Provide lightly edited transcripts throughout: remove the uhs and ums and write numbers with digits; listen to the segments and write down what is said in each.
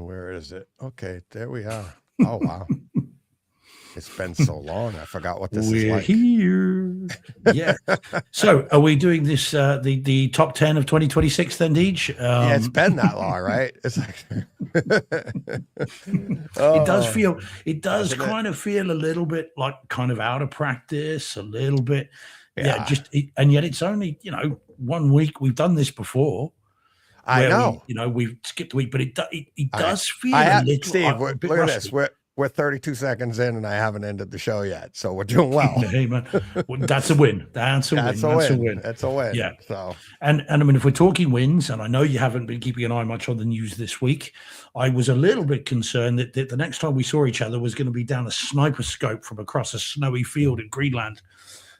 Where is it? Okay, there we are. Oh, wow. It's been so long. I forgot what this is We're like. here. Yeah. So are we doing this, the top 10 of 2026 then, Deej? Yeah, it's been that long, right? It's like It does feel, it does doesn't it? kind of feel a little bit like kind of out of practice, a little bit. Yeah, Yeah. just, and yet it's only, 1 week. We've done this before. I know. We've skipped a week, but it does feel I a have, little Steve, a bit look at rusty. this. We're 32 seconds in, and I haven't ended the show yet, so we're doing well. Hey, man. Well, that's a win. That's a win. That's a win. Yeah. So, and I mean, if we're talking wins, and I know you haven't been keeping an eye much on the news this week, I was a little bit concerned that the next time we saw each other was going to be down a sniper scope from across a snowy field in Greenland.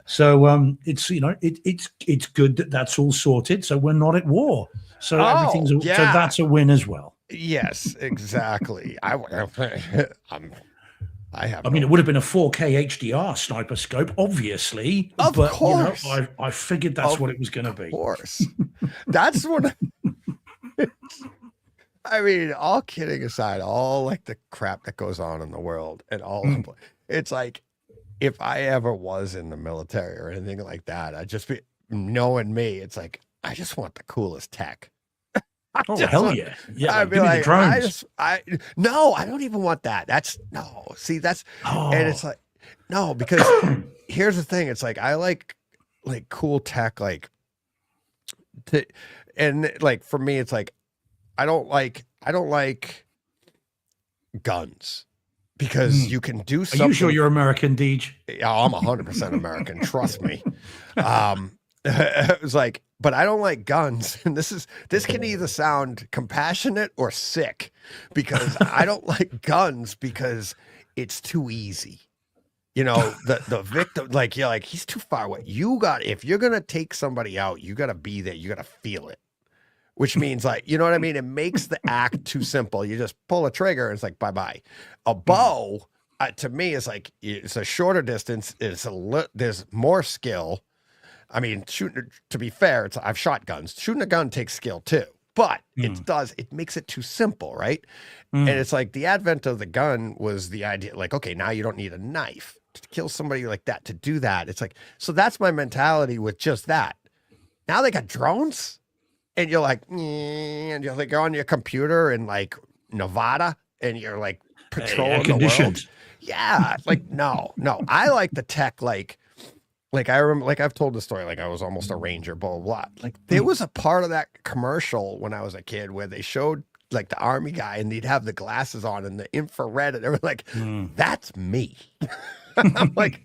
So it's it's good that that's all sorted. So we're not at war. So everything's so that's a win as well. Yes, exactly. I mean, it would have been a 4K HDR sniper scope, obviously. Of course. I figured that's what it was going to be. Of course. That's what. I mean, all kidding aside, all like the crap that goes on in the world and all, it's like, if I ever was in the military or anything like that, I'd just be knowing me. It's like, I just want the coolest tech. Hell yeah. Yeah. I'd be like, drones. I don't even want that. And it's like, no, because here's the thing. It's like, I like cool tech, and like, for me, it's like, I don't like guns because you can do something. Are you sure you're American, Deej? I'm 100% American. Trust me. It was like, but I don't like guns. And this can either sound compassionate or sick, because I don't like guns because it's too easy. The victim, you're like, he's too far away. If you're going to take somebody out, you got to be there. You got to feel it, which means you know what I mean? It makes the act too simple. You just pull a trigger and it's like, bye-bye. A bow, to me, is like, it's a shorter distance. There's more skill. I mean, shooting, to be fair, I've shot guns. Shooting a gun takes skill too, but it makes it too simple, right? And it's like the advent of the gun was the idea, like, okay, now you don't need a knife to kill somebody like that, to do that. It's like, so that's my mentality with just that. Now they got drones, and you're like, and you're like, you're on your computer in like Nevada, and you're like patrolling the world. Yeah, like, no, I like the tech, like I remember, like I've told the story, like I was almost a ranger, blah, blah, blah. Like there was a part of that commercial when I was a kid where they showed like the army guy and he'd have the glasses on and the infrared, and they were like, that's me. I'm like,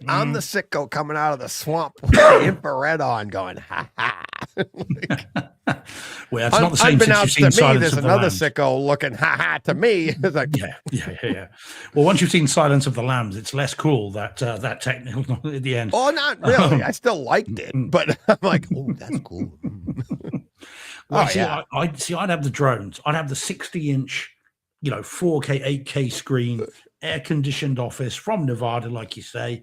I'm the sicko coming out of the swamp with the infrared on going, ha ha. Well, it's not the same since you've seen Silence there's of the another Lambs. Sicko looking ha ha to me. It's like, yeah. Well, once you've seen Silence of the Lambs, it's less cool that technical at the end. Oh, not really. I still liked it, but I'm like, oh, that's cool. Well, I'd have the drones. I'd have the 60-inch, 4K, 8K screen, air-conditioned office from Nevada, like you say.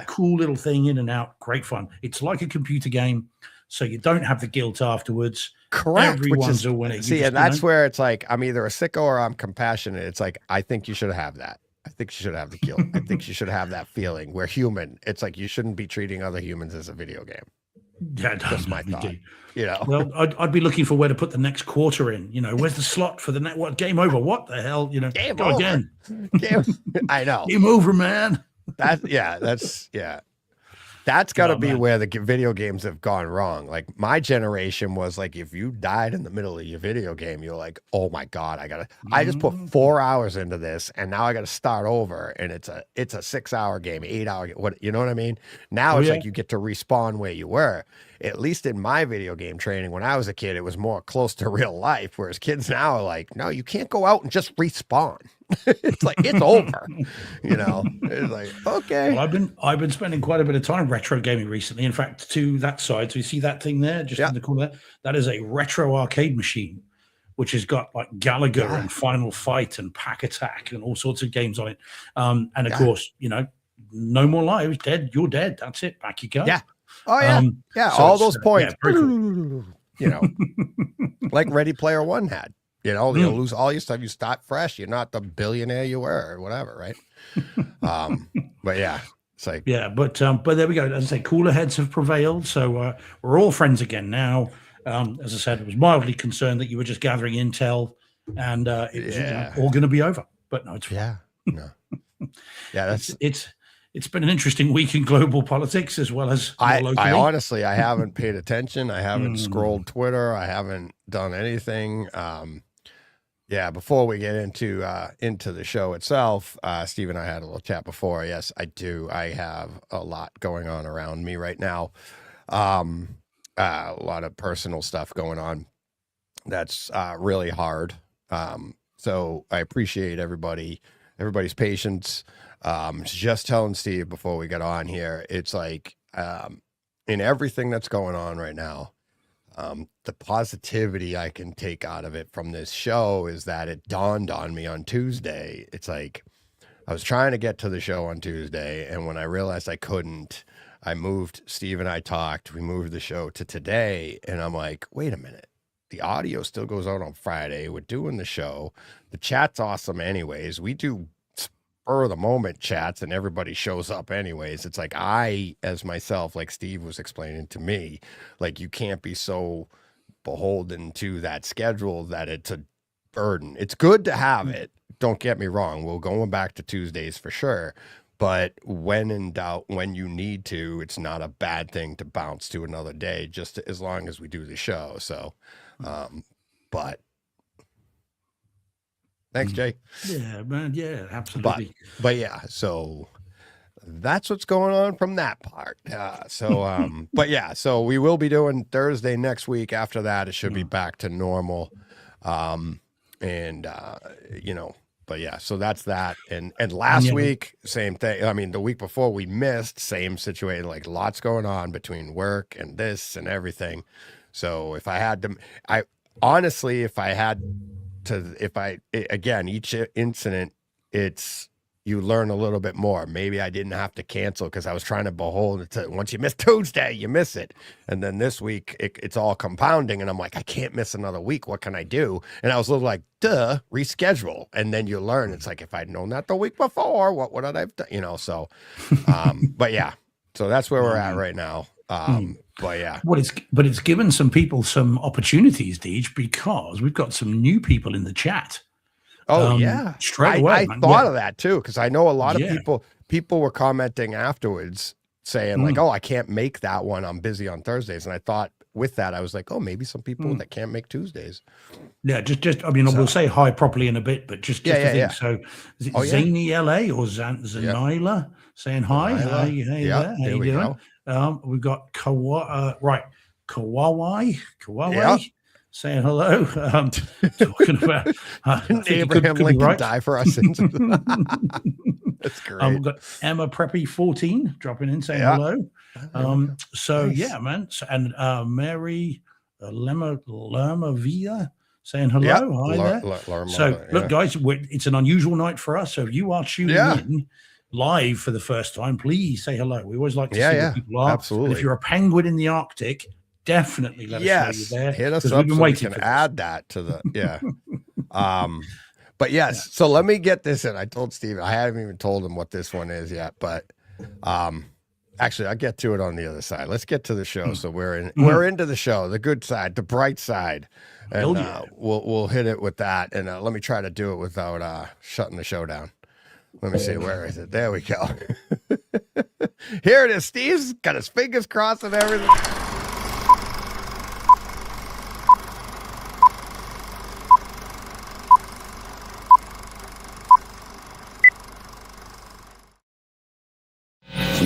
Cool little thing, in and out, great fun. It's like a computer game, so you don't have the guilt afterwards. Correct. Everyone's a winner. And that's where it's like, I'm either a sicko or I'm compassionate. It's like, I think you should have that. I think you should have the guilt. I think you should have that feeling. We're human. It's like, you shouldn't be treating other humans as a video game. Yeah, that's my thought. Well, I'd be looking for where to put the next quarter in. Where's the slot for the next? What, game over? What the hell? Game go over. Again. I know. Game over, man. That's got to be where the video games have gone wrong. Like my generation was like, if you died in the middle of your video game, you're like, oh my God, I just put 4 hours into this and now I got to start over. And it's a 6-hour game, 8-hour game. What, you know what I mean? Now it's like you get to respawn where you were. At least in my video game training, when I was a kid, it was more close to real life. Whereas kids now are like, no, you can't go out and just respawn. It's like, it's over. It's like, okay. Well, I've been spending quite a bit of time retro gaming recently. In fact, to that side, so you see that thing there, just in the corner there? That is a retro arcade machine, which has got like Gallagher and Final Fight and Pack Attack and all sorts of games on it. And of course, no more lives, dead, you're dead. That's it. Back you go. Yeah. Oh yeah. So all those points. Cool. Like Ready Player One had. You know, you'll lose all your stuff. You start fresh. You're not the billionaire you were or whatever, right? But yeah, it's like, yeah, but there we go. As I say, cooler heads have prevailed. So we're all friends again now. As I said, I was mildly concerned that you were just gathering intel and it was all going to be over. But no, it's fine. no. Yeah, that's it's been an interesting week in global politics as well as locally. I honestly, I haven't paid attention. I haven't scrolled Twitter. I haven't done anything. Yeah, before we get into the show itself, Steve and I had a little chat before. Yes, I do. I have a lot going on around me right now. A lot of personal stuff going on. That's really hard. So I appreciate everybody's patience. Just telling Steve before we get on here, it's like in everything that's going on right now, the positivity I can take out of it from this show is that it dawned on me on Tuesday. It's like I was trying to get to the show on Tuesday, and when I realized I couldn't, I moved. Steve and I talked. We moved the show to today, and I'm like, wait a minute. The audio still goes out on Friday. We're doing the show. The chat's awesome anyways. We do spur of the moment chats and everybody shows up anyways. It's like I, as myself, like Steve was explaining to me, like you can't be so beholden to that schedule that it's a burden. It's good to have it. Don't get me wrong. We're going back to Tuesdays for sure. But when in doubt, when you need to, it's not a bad thing to bounce to another day, just as long as we do the show. So, but thanks, Jay. Yeah, man. Yeah, absolutely. But yeah, so that's what's going on from that part. But yeah, so we will be doing Thursday next week. After that, it should be back to normal. But yeah, so that's that. And last week, same thing. I mean, the week before we missed, same situation, like lots going on between work and this and everything. So if I had to, again, each incident, you learn a little bit more. Maybe I didn't have to cancel because I was trying to behold it. Once you miss Tuesday, you miss it. And then this week, it's all compounding. And I'm like, I can't miss another week. What can I do? And I was a little like, reschedule. And then you learn. It's like, if I'd known that the week before, what would I have done? So, but yeah, so that's where we're at right now. But yeah. But it's given some people some opportunities, Deej, because we've got some new people in the chat. Oh yeah, straight away. I thought of that too, because I know a lot of people were commenting afterwards saying like, "Oh, I can't make that one. I'm busy on Thursdays." And I thought with that, I was like, "Oh, maybe some people that can't make Tuesdays." Yeah, just I mean, we'll say hi properly in a bit, but just to think. So is it Zany LA or Zanila saying hi? Hey there. How you doing? We've got Kawai. Saying hello. Talking about Abraham Lincoln die for our sins. That's great. We've got Emma Preppy 14 dropping in saying hello. So nice. Yeah, man. So, and Mary Lerma Villa saying hello. Hi there. So look, guys, it's an unusual night for us. So if you are tuning in live for the first time, please say hello. We always like to see what people are. Absolutely. And if you're a penguin in the Arctic, definitely let us know you're there. Hit us up. We've been waiting to add that to the But yes, so let me get this in. I told Steve, I haven't even told him what this one is yet, but actually I'll get to it on the other side. Let's get to the show. So we're into the show, the good side, the bright side. And we'll hit it with that. And let me try to do it without shutting the show down. Let me see, where is it? There we go. Here it is. Steve's got his fingers crossed and everything.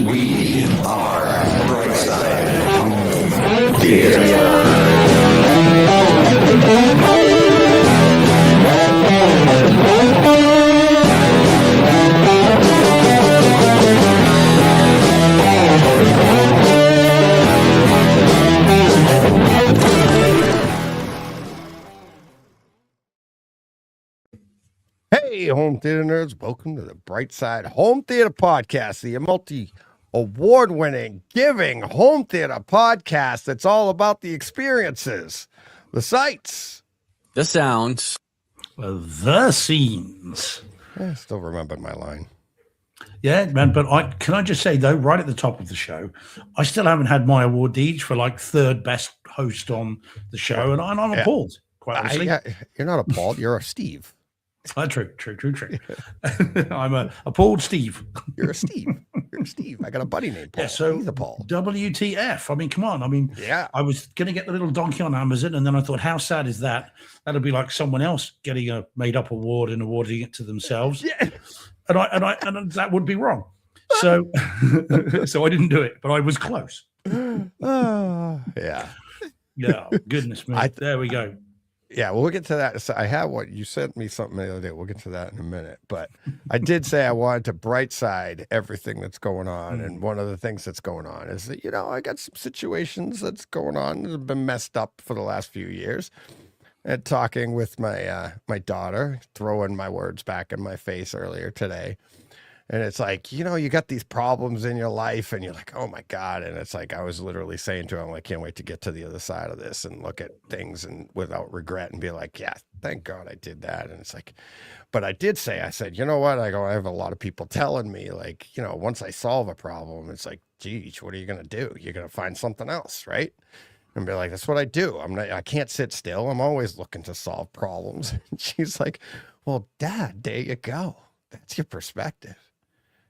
We are Brightside Theater. Hey, home theater nerds, welcome to the Brightside Home Theater Podcast, the multi-award-winning, giving home theater podcast that's all about the experiences, the sights, the sounds, The scenes. I still remember my line. Yeah, man. But can I just say though, right at the top of the show, I still haven't had my award deeds for like third best host on the show, and I'm appalled. Quite honestly, You're not appalled. You're a Steve. True. I'm a appalled Steve. You're a Steve. You're a Steve. I got a buddy named Paul. Yeah, so he's a Paul. WTF? I mean, come on. I mean, yeah. I was going to get the little donkey on Amazon, and then I thought, how sad is that? That'd be like someone else getting a made-up award and awarding it to themselves. Yeah. And that would be wrong. So, so I didn't do it, but I was close. Yeah. Yeah. Goodness me. There we go. Yeah, well, we'll get to that. So I have what you sent me something the other day. We'll get to that in a minute. But I did say I wanted to bright side everything that's going on. And one of the things that's going on is that, I got some situations that's going on that have been messed up for the last few years. And talking with my my daughter, throwing my words back in my face earlier today. And it's like, you got these problems in your life and you're like, oh my God. And it's like, I was literally saying to him, I can't wait to get to the other side of this and look at things and without regret and be like, yeah, thank God I did that. And it's like, but I did say, I said, you know what? I have a lot of people telling me like, once I solve a problem, it's like, geez, what are you going to do? You're going to find something else, right? And be like, that's what I do. I can't sit still. I'm always looking to solve problems. And she's like, well, Dad, there you go. That's your perspective.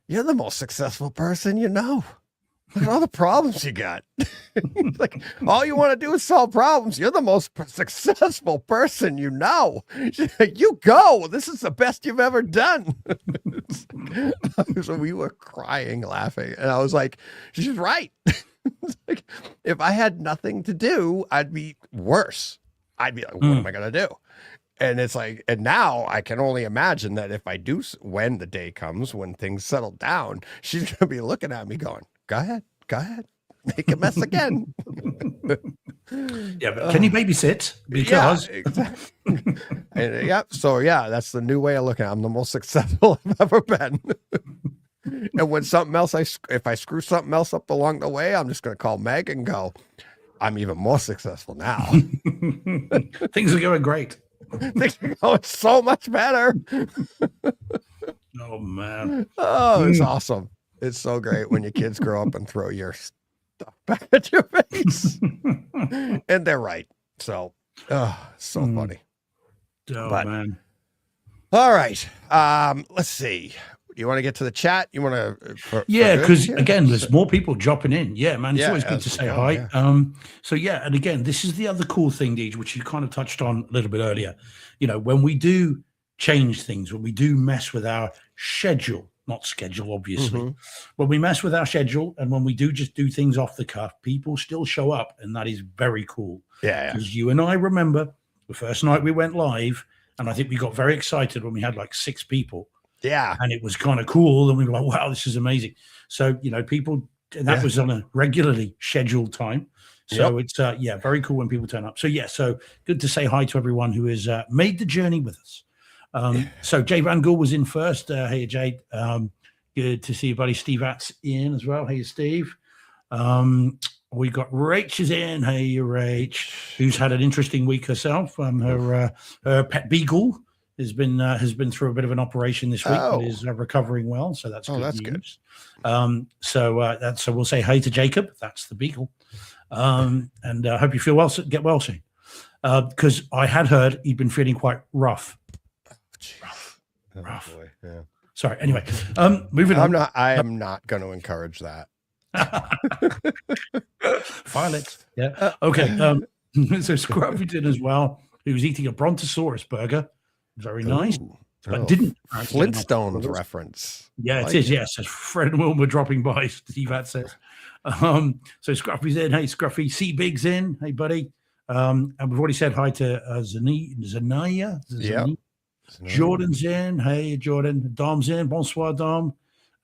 You're the most successful person you know. Look at all the problems you got. Like, all you want to do is solve problems. You're the most successful person you know. You go. This is the best you've ever done. So we were crying, laughing. And I was like, she's right. Like, if I had nothing to do, I'd be worse. I'd be like, what am I going to do? And it's like, and now I can only imagine that if I do, when the day comes, when things settle down, she's going to be looking at me going, go ahead, make a mess again. Yeah, but can you babysit? Because. Yeah, exactly. And, yeah, so yeah, that's the new way of looking at it. I'm the most successful I've ever been. And when something else, if I screw something else up along the way, I'm just going to call Meg and go, I'm even more successful now. Things are going great. Things are going so much better. Oh, man. Oh, it's awesome. It's so great when your kids grow up and throw your stuff back at your face. And they're right. So, so funny. Oh, man. All right. Let's see. You want to get to the chat? You want to? Yeah, because again, there's more people dropping in. Yeah, man, it's always good to say hi. Yeah. So yeah, and again, this is the other cool thing, Deej, which you kind of touched on a little bit earlier. When we do change things, when we do mess with our schedule, not schedule, obviously, when we mess with our schedule and when we do just do things off the cuff, people still show up, and that is very cool. Yeah. Because you and I remember the first night we went live, and I think we got very excited when we had like 6 people. Yeah. And it was kind of cool. And we were like, wow, this is amazing. So, people, and that was on a regularly scheduled time. So it's, very cool when people turn up. So, so good to say hi to everyone who has made the journey with us. So Jay Van Gool was in first. Hey, Jay. Good to see you, buddy. Steve Atz in as well. Hey, Steve. We got Rach is in. Hey, Rach, who's had an interesting week herself. Her pet beagle has been through a bit of an operation this week, but is recovering well. So that's good news. Good. So we'll say hi to Jacob. That's the beagle. And I hope you feel well. Get well soon. Because I had heard he'd been feeling quite rough. Rough. Boy. Yeah. Sorry. Anyway, moving on. I am not going to encourage that. Violet. Yeah. Okay. So Scruffington as well, who's eating a Brontosaurus burger. Very nice. But didn't. Flintstones reference. Yeah, it is. Yes. As Fred and Wilma dropping by, Steve At says. So Scruffy's in. Hey, Scruffy. C Big's in. Hey, buddy. And we've already said hi to Zanaya. Yeah. Jordan's in. Hey, Jordan. Dom's in. Bonsoir, Dom.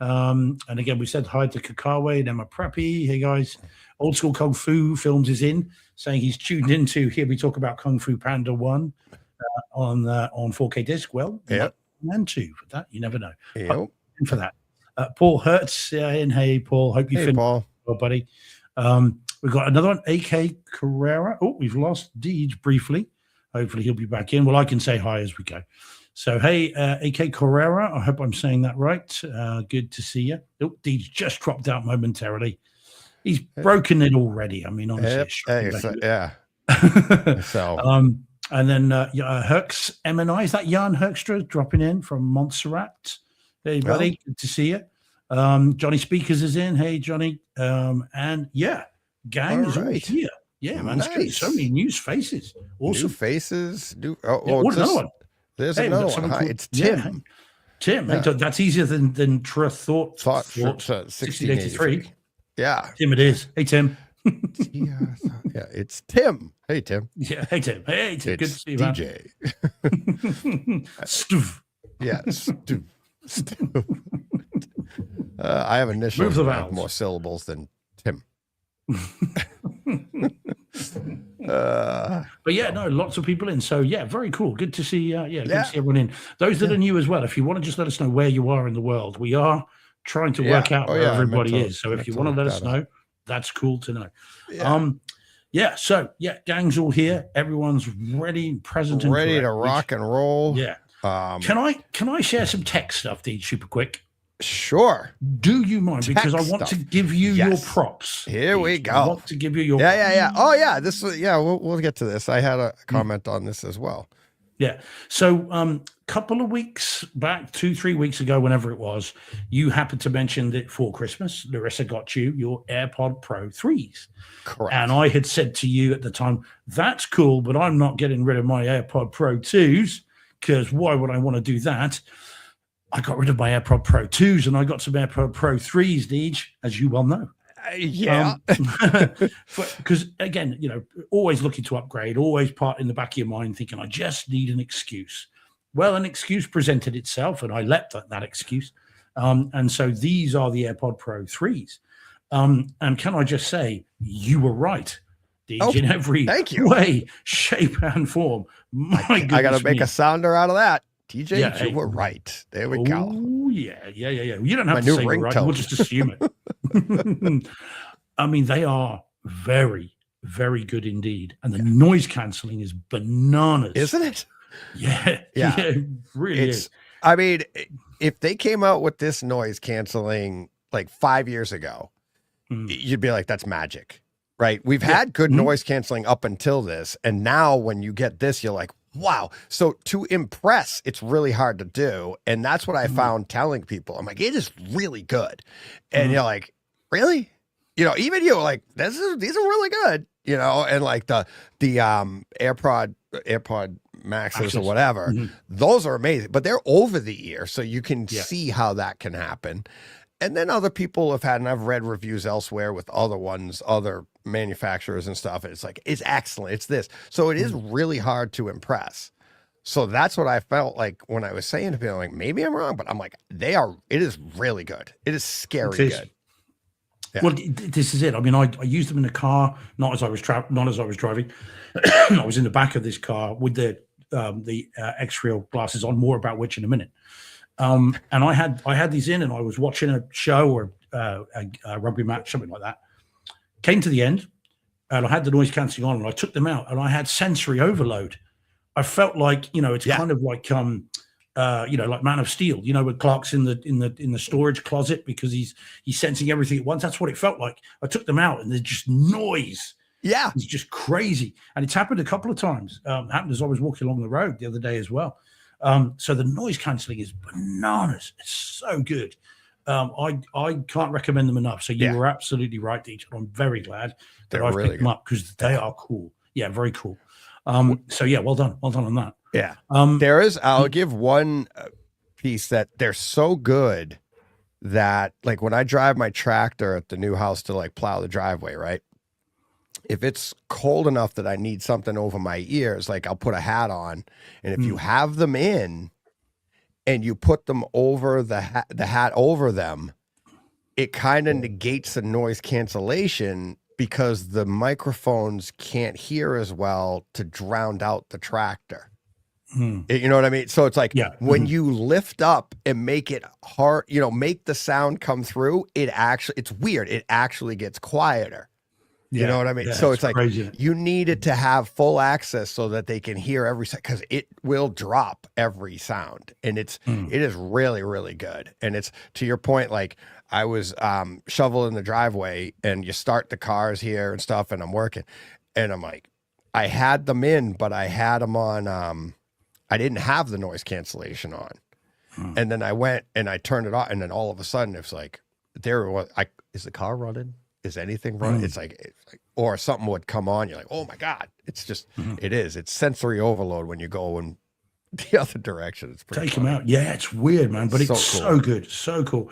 And again, we said hi to Kakawe and Emma Preppy. Hey, guys. Old School Kung Fu Films is in, saying he's tuned in to hear me talk about Kung Fu Panda 1 on 4K disc. Well, and 2 for that. You never know. Yep. For that. Paul Hertz in. Hey, Paul. Hope you finish well, buddy. We've got another one, AK Carrera. Oh, we've lost Deej briefly. Hopefully he'll be back in. Well, I can say hi as we go. So, hey, AK Carrera, I hope I'm saying that right. Good to see you. Oh, he's just dropped out momentarily. He's broken it already. I mean, honestly. Yeah. So, and then Herx MNI, is that Jan Herkstra dropping in from Montserrat? Hey, buddy, good to see you. Johnny Speakers is in. Hey, Johnny. And yeah, gang is all here. Yeah, man, it's good. So many new faces. Awesome. New faces. Another one. There's another one. Hi, it's Tim. Yeah, Tim. Yeah. That's easier than Thought 1683. Yeah. Tim it is. Hey, Tim. Yeah, it's Tim. Hey, Tim. Yeah, hey, Tim. Hey, Tim. Good to see you, DJ. Stuv. Yeah, Stuv. I have initials that have more syllables than Tim. But yeah, no, lots of people in. So yeah, very cool. Good to see. Good to see everyone in. Those that are new as well. If you want to just let us know where you are in the world, we are trying to work out where everybody is. So if you want to let us know, that's cool to know. So gang's all here. Everyone's ready, present, and ready to rock and roll. Yeah. Can I share some tech stuff, Dean, super quick? Sure. Do you mind? Because I want to give you your props. Here we go. I want to give you your props. Oh yeah. We'll get to this. I had a comment on this as well. Yeah. So couple of weeks back, 2-3 weeks ago, whenever it was, you happened to mention that for Christmas, Larissa got you your AirPod Pro 3s. Correct. And I had said to you at the time, that's cool, but I'm not getting rid of my AirPod Pro 2s because why would I want to do that? I got rid of my AirPod Pro 2s and I got some AirPod Pro 3s, Deej, as you well know. Because again, always looking to upgrade, always part in the back of your mind thinking, I just need an excuse. Well, an excuse presented itself and I leapt at that excuse. And so these are the AirPod Pro 3s. And can I just say, you were right, Deej, in every way, shape, and form. My goodness, I got to make a sounder out of that. TJ, you were right. There we go. Oh, yeah. You don't have to say you're right. We'll just assume it. I mean, they are very, very good indeed. And the noise cancelling is bananas. Isn't it? Yeah. It really is. I mean, if they came out with this noise cancelling like 5 years ago, you'd be like, that's magic, right? We've had good noise cancelling up until this. And now when you get this, you're like, wow. So to impress, it's really hard to do. And that's what I found telling people. I'm like, it is really good. And you're like, really? Even you were like, these are really good, and like the AirPod Maxes or whatever, those are amazing, but they're over the ear. So you can see how that can happen. And then other people have had, and I've read reviews elsewhere with other manufacturers and stuff. And it's like, it's excellent. It's this. So it is really hard to impress. So that's what I felt like when I was saying to people, like, maybe I'm wrong, but I'm like, it is really good. It is scary good. Yeah. Well, this is it. I mean, I used them in the car, not as I was driving. I was in the back of this car with the X-Real glasses on, more about which in a minute. And I had these in and I was watching a show or a rugby match, something like that. Came to the end and I had the noise cancelling on and I took them out and I had sensory overload. I felt like, it's kind of like, like Man of Steel, with Clark's in the storage closet because he's sensing everything at once. That's what it felt like. I took them out and there's just noise. Yeah. It's just crazy. And it's happened a couple of times. Happened as I was walking along the road the other day as well. So the noise cancelling is bananas. It's so good. I can't recommend them enough. So you were absolutely right, Deej. I'm very glad that I've picked them up because they are cool. Yeah, very cool. So yeah, well done on that. Yeah. I'll give one piece that they're so good that like when I drive my tractor at the new house to like plow the driveway, right? If it's cold enough that I need something over my ears, like I'll put a hat on, and if you have them in and you put them over the hat over them, it kind of negates the noise cancellation because the microphones can't hear as well to drown out the tractor. You know what I mean? So it's like when you lift up and make it hard, make the sound come through, it's weird. It actually gets quieter. You know what I mean? Yeah, So it's like crazy. you need it to have full access so that they can hear every because it will drop every sound, and it is really, really good. And it's to your point, like I was shoveling the driveway, and you start the cars here and stuff, and I'm working, and I'm like, I had them in, but I had them on. I didn't have the noise cancellation on, and then I went and I turned it off, and then all of a sudden it's like there was is the car running? Is anything running? It's like, or something would come on. You're like, oh my God. It's just, it's sensory overload when you go in the other direction. It's pretty Take them out. Yeah, it's weird, man, but it's So so good. So cool.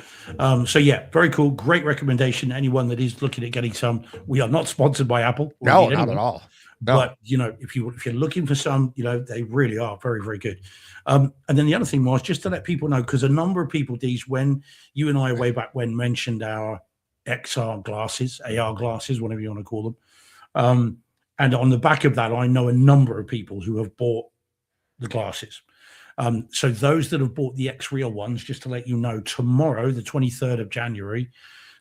So yeah, very cool. Great recommendation. Anyone that is looking at getting some, we are not sponsored by Apple. No, not at all. No. But if you're looking for some, they really are very, very good. And then the other thing was just to let people know, because a number of people, Deej, when you and I way back when mentioned our XR glasses, AR glasses, whatever you want to call them. And on the back of that, I know a number of people who have bought the glasses. So those that have bought the X-Real ones, just to let you know, tomorrow, the 23rd of January,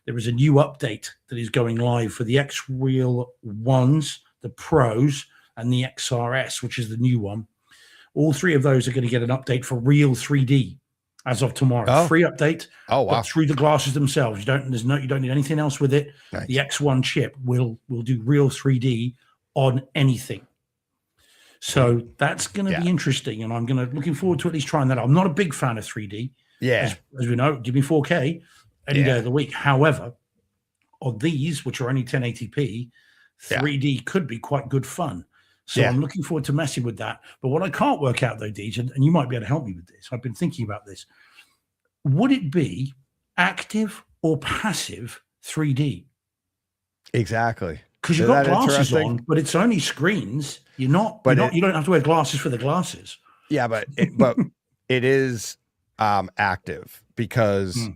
there is a new update that is going live for the X-Real ones, the Pros, and the XRS, which is the new one. All three of those are going to get an update for Real 3D as of tomorrow. Oh. Free update. Oh, wow. But through the glasses themselves. You don't need anything else with it. Nice. The X1 chip will do Real 3D on anything. So that's going to be interesting, and I'm looking forward to at least trying that out. I'm not a big fan of 3D. Yeah. As we know, give me 4K any day of the week. However, on these, which are only 1080p, 3D could be quite good fun. So I'm looking forward to messing with that. But what I can't work out, though, Deej, and you might be able to help me with this, I've been thinking about this. Would it be active or passive 3D? Exactly. Because you've got glasses on, but it's only screens. You don't have to wear glasses for the glasses. Yeah, but it is active because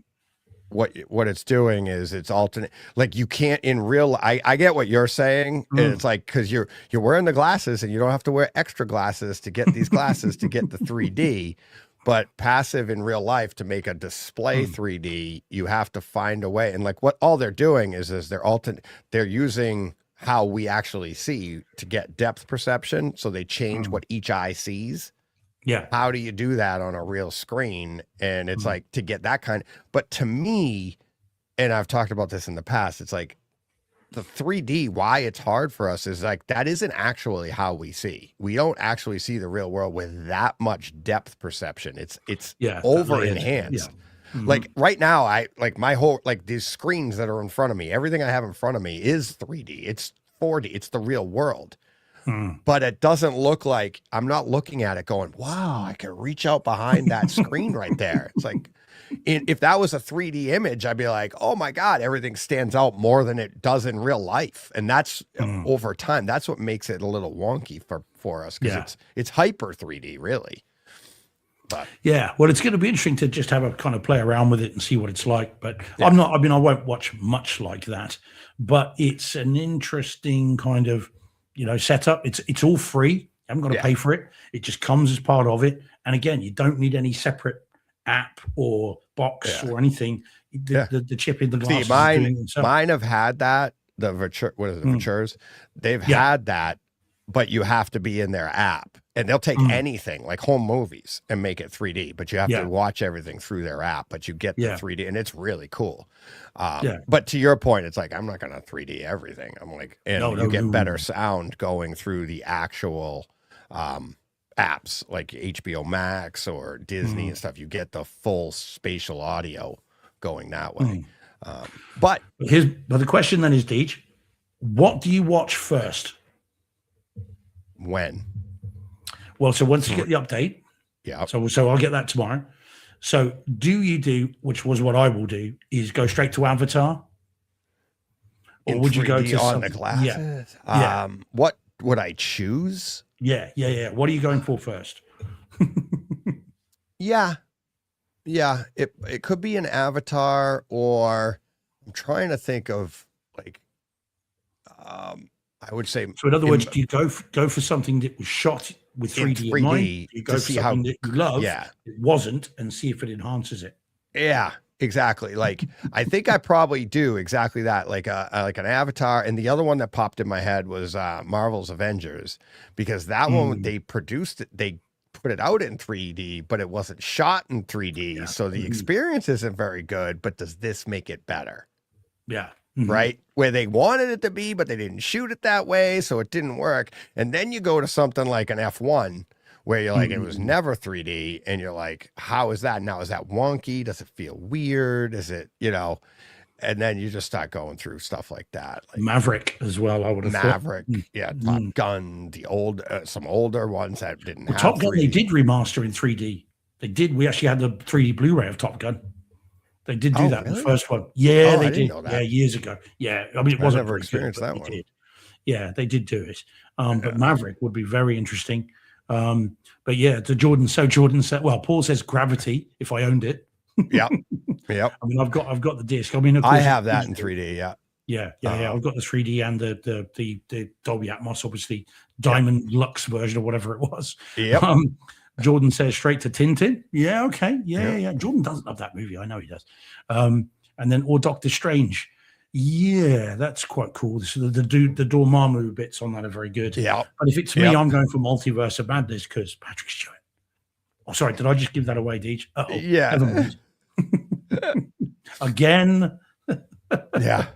what it's doing is it's alternate. Like you can't in real. I get what you're saying. And it's like because you're wearing the glasses and you don't have to wear extra glasses to get these glasses to get the 3D. But passive in real life, to make a display 3D, you have to find a way. And like what all they're doing is they're using how we actually see to get depth perception. So they change what each eye sees. Yeah. How do you do that on a real screen? And it's like to get that but to me, and I've talked about this in the past, it's like the 3D, why it's hard for us is like that isn't actually how we see. We don't actually see the real world with that much depth perception. It's over enhanced. Yeah. Like right now, my whole these screens that are in front of me, everything I have in front of me is 3D. It's 4D. It's the real world. But it doesn't look like I'm not looking at it going, wow, I can reach out behind that screen right there. It's like if that was a 3D image, I'd be like, oh my God, everything stands out more than it does in real life. And that's over time. That's what makes it a little wonky for us because it's hyper 3D, really. But well, it's going to be interesting to just have a kind of play around with it and see what it's like. But I won't watch much like that, but it's an interesting kind of, setup. It's all free. You haven't got to pay for it. It just comes as part of it. And again, you don't need any separate app or box or anything. The chip in the glasses. See, mine have had that. The Vertures, they've had that, but you have to be in their app, and they'll take anything like home movies and make it 3D. But you have to watch everything through their app. But you get the 3D, and it's really cool. But to your point, it's like I'm not going to 3D everything. I'm like, you get better sound going through the actual apps like HBO Max or Disney and stuff. You get the full spatial audio going that way. But the question then is, Deej, what do you watch first? When? Well, so once you get the update, so I'll get that tomorrow. So which was what I will do, is go straight to Avatar, or would you go to on the glasses? What would I choose? Yeah. What are you going for first? It could be an Avatar, or I'm trying to think of I would say. So in other words, do you go for something that was shot with 3D in mind? You go for something that you love. It wasn't, and see if it enhances it. Yeah, exactly. Like I think I probably do exactly that. Like an Avatar, and the other one that popped in my head was Marvel's Avengers, because that one they produced it, they put it out in 3D, but it wasn't shot in 3D, so the experience isn't very good. But does this make it better? Yeah. Right? Where they wanted it to be, but they didn't shoot it that way, so it didn't work. And then you go to something like an F1 where you're like, it was never 3D, and you're like, how is that? Now, is that wonky? Does it feel weird? Is it, and then you just start going through stuff like that. Like Maverick as well, I would have Maverick, thought. yeah, Top Gun, the old, some older ones that didn't have Top Gun, 3D. they did remaster in 3D. They did. We actually had the 3D Blu-ray of Top Gun. They did do that in the first one. Yeah, they did. Yeah, years ago. Yeah, I mean, it wasn't never experienced that one. Yeah, they did do it. But Maverick would be very interesting. But yeah, Jordan said, well, Paul says Gravity if I owned it. Yep. I mean, I've got the disc. I mean, of course, I have that in 3D. Yeah. Yeah. I've got the 3D and the Dolby Atmos, obviously Diamond Lux version or whatever it was. Yep. Jordan says straight to Tintin. Yeah, okay. Yeah. Jordan doesn't love that movie. I know he does. And then or Doctor Strange. Yeah, that's quite cool. So the Dormammu bits on that are very good. Yeah. But if it's me, I'm going for Multiverse of Madness because Patrick Stewart. Oh, sorry, did I just give that away, Deej? Yeah. Never mind. Again. Yeah.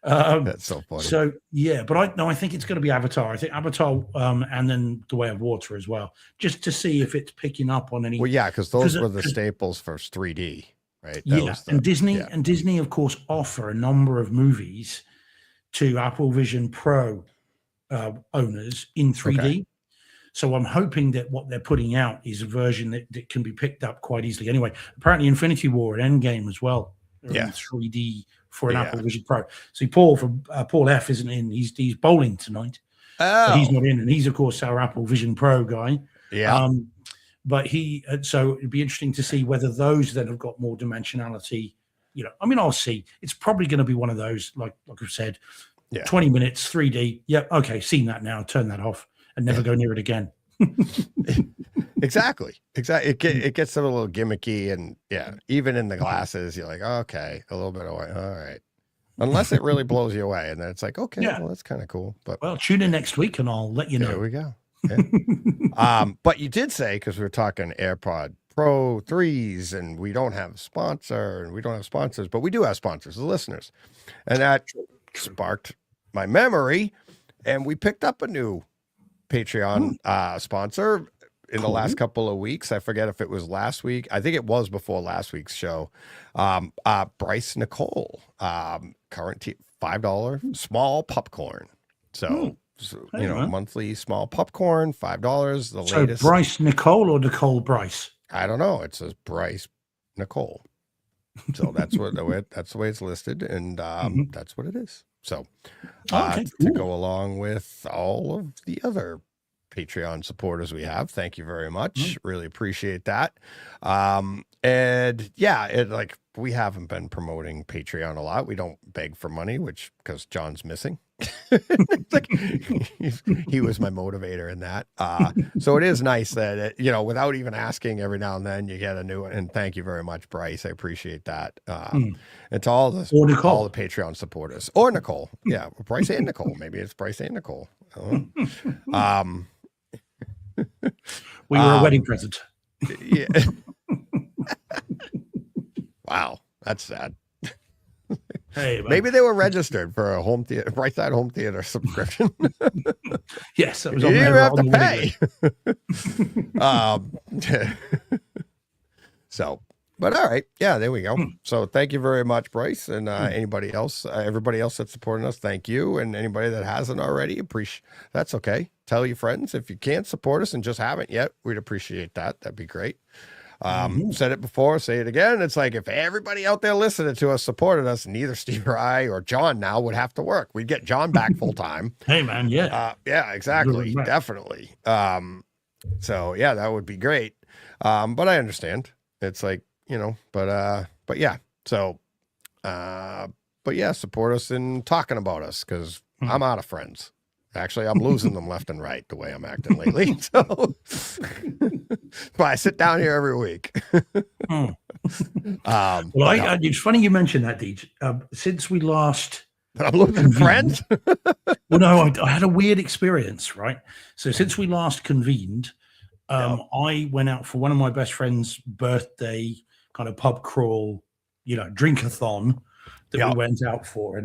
That's so funny. So yeah, but I think it's going to be Avatar. I think Avatar, and then The Way of Water as well, just to see if it's picking up on any. Well, yeah, because those were the staples for 3D, right? And Disney, of course, offer a number of movies to Apple Vision Pro owners in 3D. Okay. So I'm hoping that what they're putting out is a version that can be picked up quite easily. Anyway, apparently Infinity War and Endgame as well are in 3D for an Apple Vision Pro. See, Paul F isn't in. He's bowling tonight. Oh. So he's not in, and he's of course our Apple Vision Pro guy. Yeah. But so it'd be interesting to see whether those then have got more dimensionality. I mean, I'll see. It's probably going to be one of those, like I've said, 20 minutes 3D. Yep. Okay. Seen that now. Turn that off and never go near it again. Exactly. It gets a little gimmicky, and even in the glasses, you're like, okay, a little bit away. All right. Unless it really blows you away, and then it's like, okay, well, that's kind of cool. But tune in next week, and I'll let you know. There we go. Yeah. But you did say, because we were talking AirPod Pro 3s, and we don't have a sponsor, and we don't have sponsors, but we do have sponsors, the listeners, and that sparked my memory, and we picked up a new Patreon sponsor in the last couple of weeks. I forget if it was last week. I think it was before last week's show. Bryce Nicole, current $5 small popcorn. So monthly small popcorn, $5. The latest. Bryce Nicole or Nicole Bryce? I don't know. It says Bryce Nicole. So that's the way it's listed, and that's what it is. So to go along with all of the other Patreon supporters we have, thank you very much. Really appreciate that. And we haven't been promoting Patreon a lot. We don't beg for money, because John's missing. He was my motivator in that. So it is nice that without even asking, every now and then you get a new one. And thank you very much, Bryce. I appreciate that. And to all the Patreon supporters, or Nicole, Bryce and Nicole. Maybe it's Bryce and Nicole. We were a wedding present. Yeah. Wow, that's sad. Hey, maybe they were registered for a Brightside home theater subscription. Yes, that was you on didn't there have to pay. So, but all right, there we go. So, thank you very much, Bryce, and everybody else that's supporting us. Thank you, and anybody that hasn't already, that's okay. Tell your friends if you can't support us and just haven't yet. We'd appreciate that. That'd be great. Said it before, say it again. It's like if everybody out there listening to us supported us, neither Steve or I or John now would have to work. We'd get John back full time. Hey man, yeah, exactly, definitely. So that would be great. But I understand. It's like but yeah. So, but yeah, support us in talking about us, because I'm out of friends. Actually, I'm losing them left and right the way I'm acting lately. So, but I sit down here every week. Well, but, it's funny you mentioned that, Deej. Since we last, but I'm losing friends. well, no, I had a weird experience, right? So since we last convened, I went out for one of my best friend's birthday kind of pub crawl, drink-a-thon that we went out for,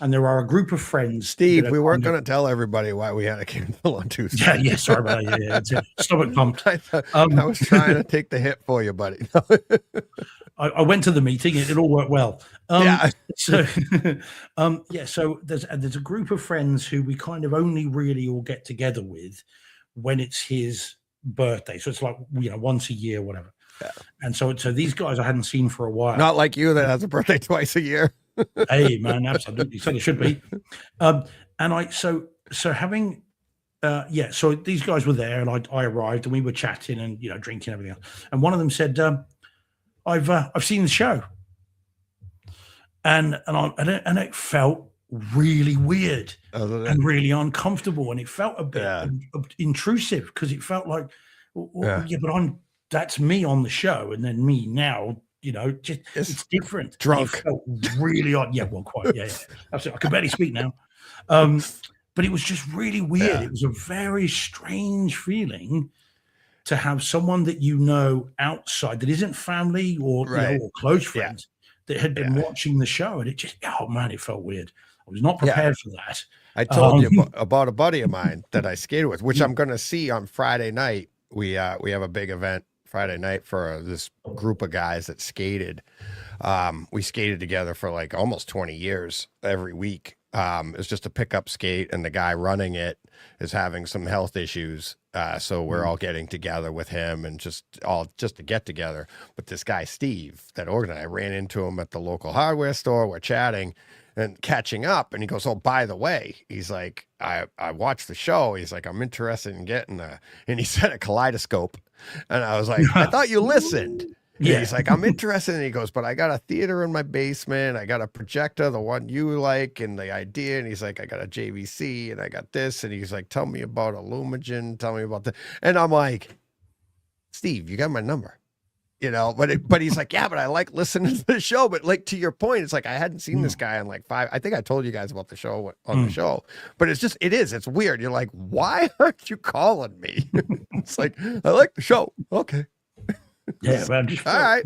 and there are a group of friends. Steve, we weren't going to tell everybody why we had a cancel on Tuesday. Yeah, sorry about that. Yeah, it's stomach pumped. I was trying to take the hit for you, buddy. I went to the meeting. It all worked well. So, so there's a group of friends who we kind of only really all get together with when it's his birthday. So it's like, once a year, whatever. Yeah. And so these guys I hadn't seen for a while. Not like you that has a birthday twice a year. Hey, man, absolutely. So it should be. So these guys were there, and I arrived, and we were chatting and drinking everything else. And one of them said, "I've seen the show," and it felt really weird and really uncomfortable, and it felt a bit intrusive because it felt like, but that's me on the show, and then me now. It's different. Drunk. It felt really odd. Yeah, well, quite. Yeah. Absolutely. I can barely speak now. But it was just really weird. It was a very strange feeling to have someone that outside that isn't family or close friends that had been watching the show, and it just it felt weird. I was not prepared for that. I told you about a buddy of mine that I skated with, which I'm going to see on Friday night. We have a big event Friday night for this group of guys that skated. We skated together for like almost 20 years every week. It's just a pickup skate, and the guy running it is having some health issues. So we're all getting together with him and just to get together. But this guy, Steve, that organized, I ran into him at the local hardware store. We're chatting and catching up. And he goes, "Oh, by the way," he's like, I watched the show. He's like, "I'm interested in getting and he said a kaleidoscope. And I was like, "I thought you listened." Yeah. He's like, "I'm interested." And he goes, "But I got a theater in my basement. I got a projector, the one you like, and the idea." And he's like, "I got a JVC and I got this." And he's like, "Tell me about Illumigen. Tell me about the," and I'm like, "Steve, you got my number." But he's like, "Yeah, but I like listening to the show." But like, to your point, it's like, I hadn't seen this guy in like I think I told you guys about the show on the show, but it's weird. You're like, "Why aren't you calling me?" It's like, "I like the show." Okay. Yeah, man. All right.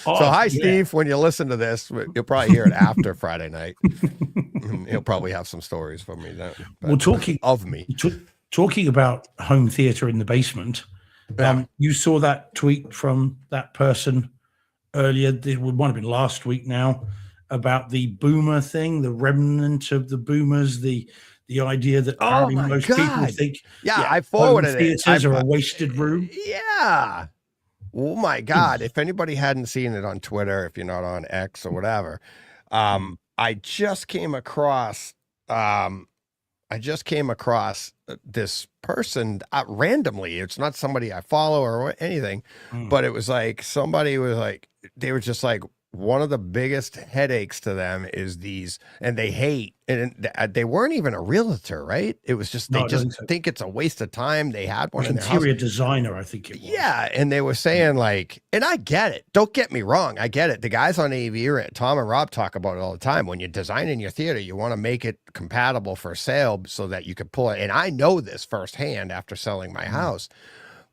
So hi, Steve. When you listen to this, you'll probably hear it after Friday night. He'll probably have some stories for me. Talking about home theater in the basement. You saw that tweet from that person earlier. It might have been last week now, about the boomer thing, the remnant of the boomers, the idea that apparently most people think I forwarded it. Theaters are a wasted room. Yeah. Oh my God. If anybody hadn't seen it on Twitter, if you're not on X or whatever, I just came across this person randomly. It's not somebody I follow or anything, but it was like somebody was like, they were just like, one of the biggest headaches to them is these, and they hate, and they weren't even a realtor, right? It was just, they think it's a waste of time. They had one in their house. Interior designer, I think it was. Yeah, and they were saying like, and I get it. Don't get me wrong. I get it. The guys on AV, Tom and Rob talk about it all the time. When you're designing your theater, you want to make it compatible for sale so that you could pull it. And I know this firsthand after selling my house.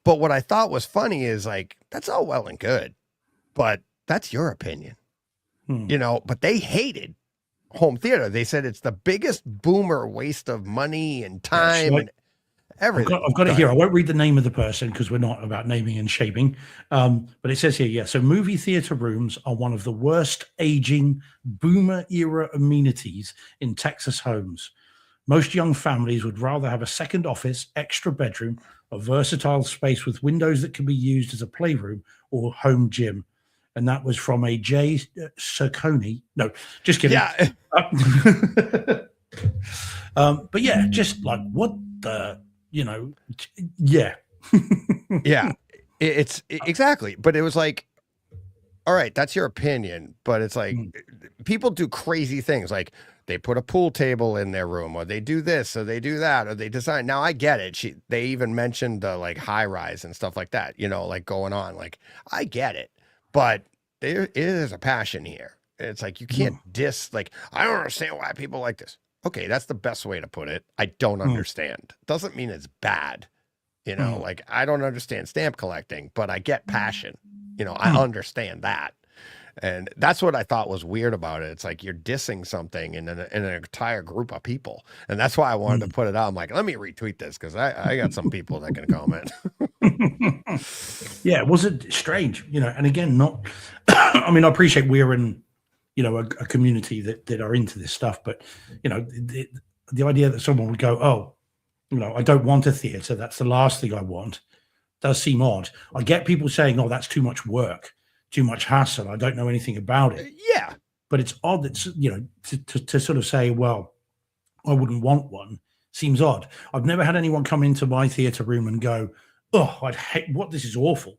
But what I thought was funny is like, that's all well and good, but that's your opinion, but they hated home theater. They said it's the biggest boomer waste of money and time and everything. I've got it here. I won't read the name of the person because we're not about naming and shaming. But it says here, so movie theater rooms are one of the worst aging boomer era amenities in Texas homes. Most young families would rather have a second office, extra bedroom, a versatile space with windows that can be used as a playroom or home gym. And that was from a Jay Saccone. No, just kidding. Yeah. But yeah, just like what the, yeah. Yeah, it's exactly. But it was like, all right, that's your opinion. But it's like people do crazy things. Like they put a pool table in their room, or they do this, or they do that, or they design. Now I get it. They even mentioned the like high rise and stuff like that, like going on. Like I get it. but there is a passion here. It's like you can't diss. Like, I don't understand why people like this. Okay, that's the best way to put it. I don't understand. Doesn't mean it's bad. You know, like I don't understand stamp collecting, but I get passion. You know, I understand that. And that's what I thought was weird about it. It's like you're dissing something in an entire group of people. And that's why I wanted to put it out. I'm like, let me retweet this because I got some people that can comment. Yeah, was it strange? You know, and again, not, I mean, I appreciate we're in, you know, a community that are into this stuff, but, you know, the idea that someone would go, oh, you know, I don't want a theatre. That's the last thing I want. Does seem odd. I get people saying, oh, that's too much work, too much hassle. I don't know anything about it. Yeah. But it's odd that, you know, to sort of say, well, I wouldn't want one seems odd. I've never had anyone come into my theatre room and go, oh, I'd hate what, this is awful.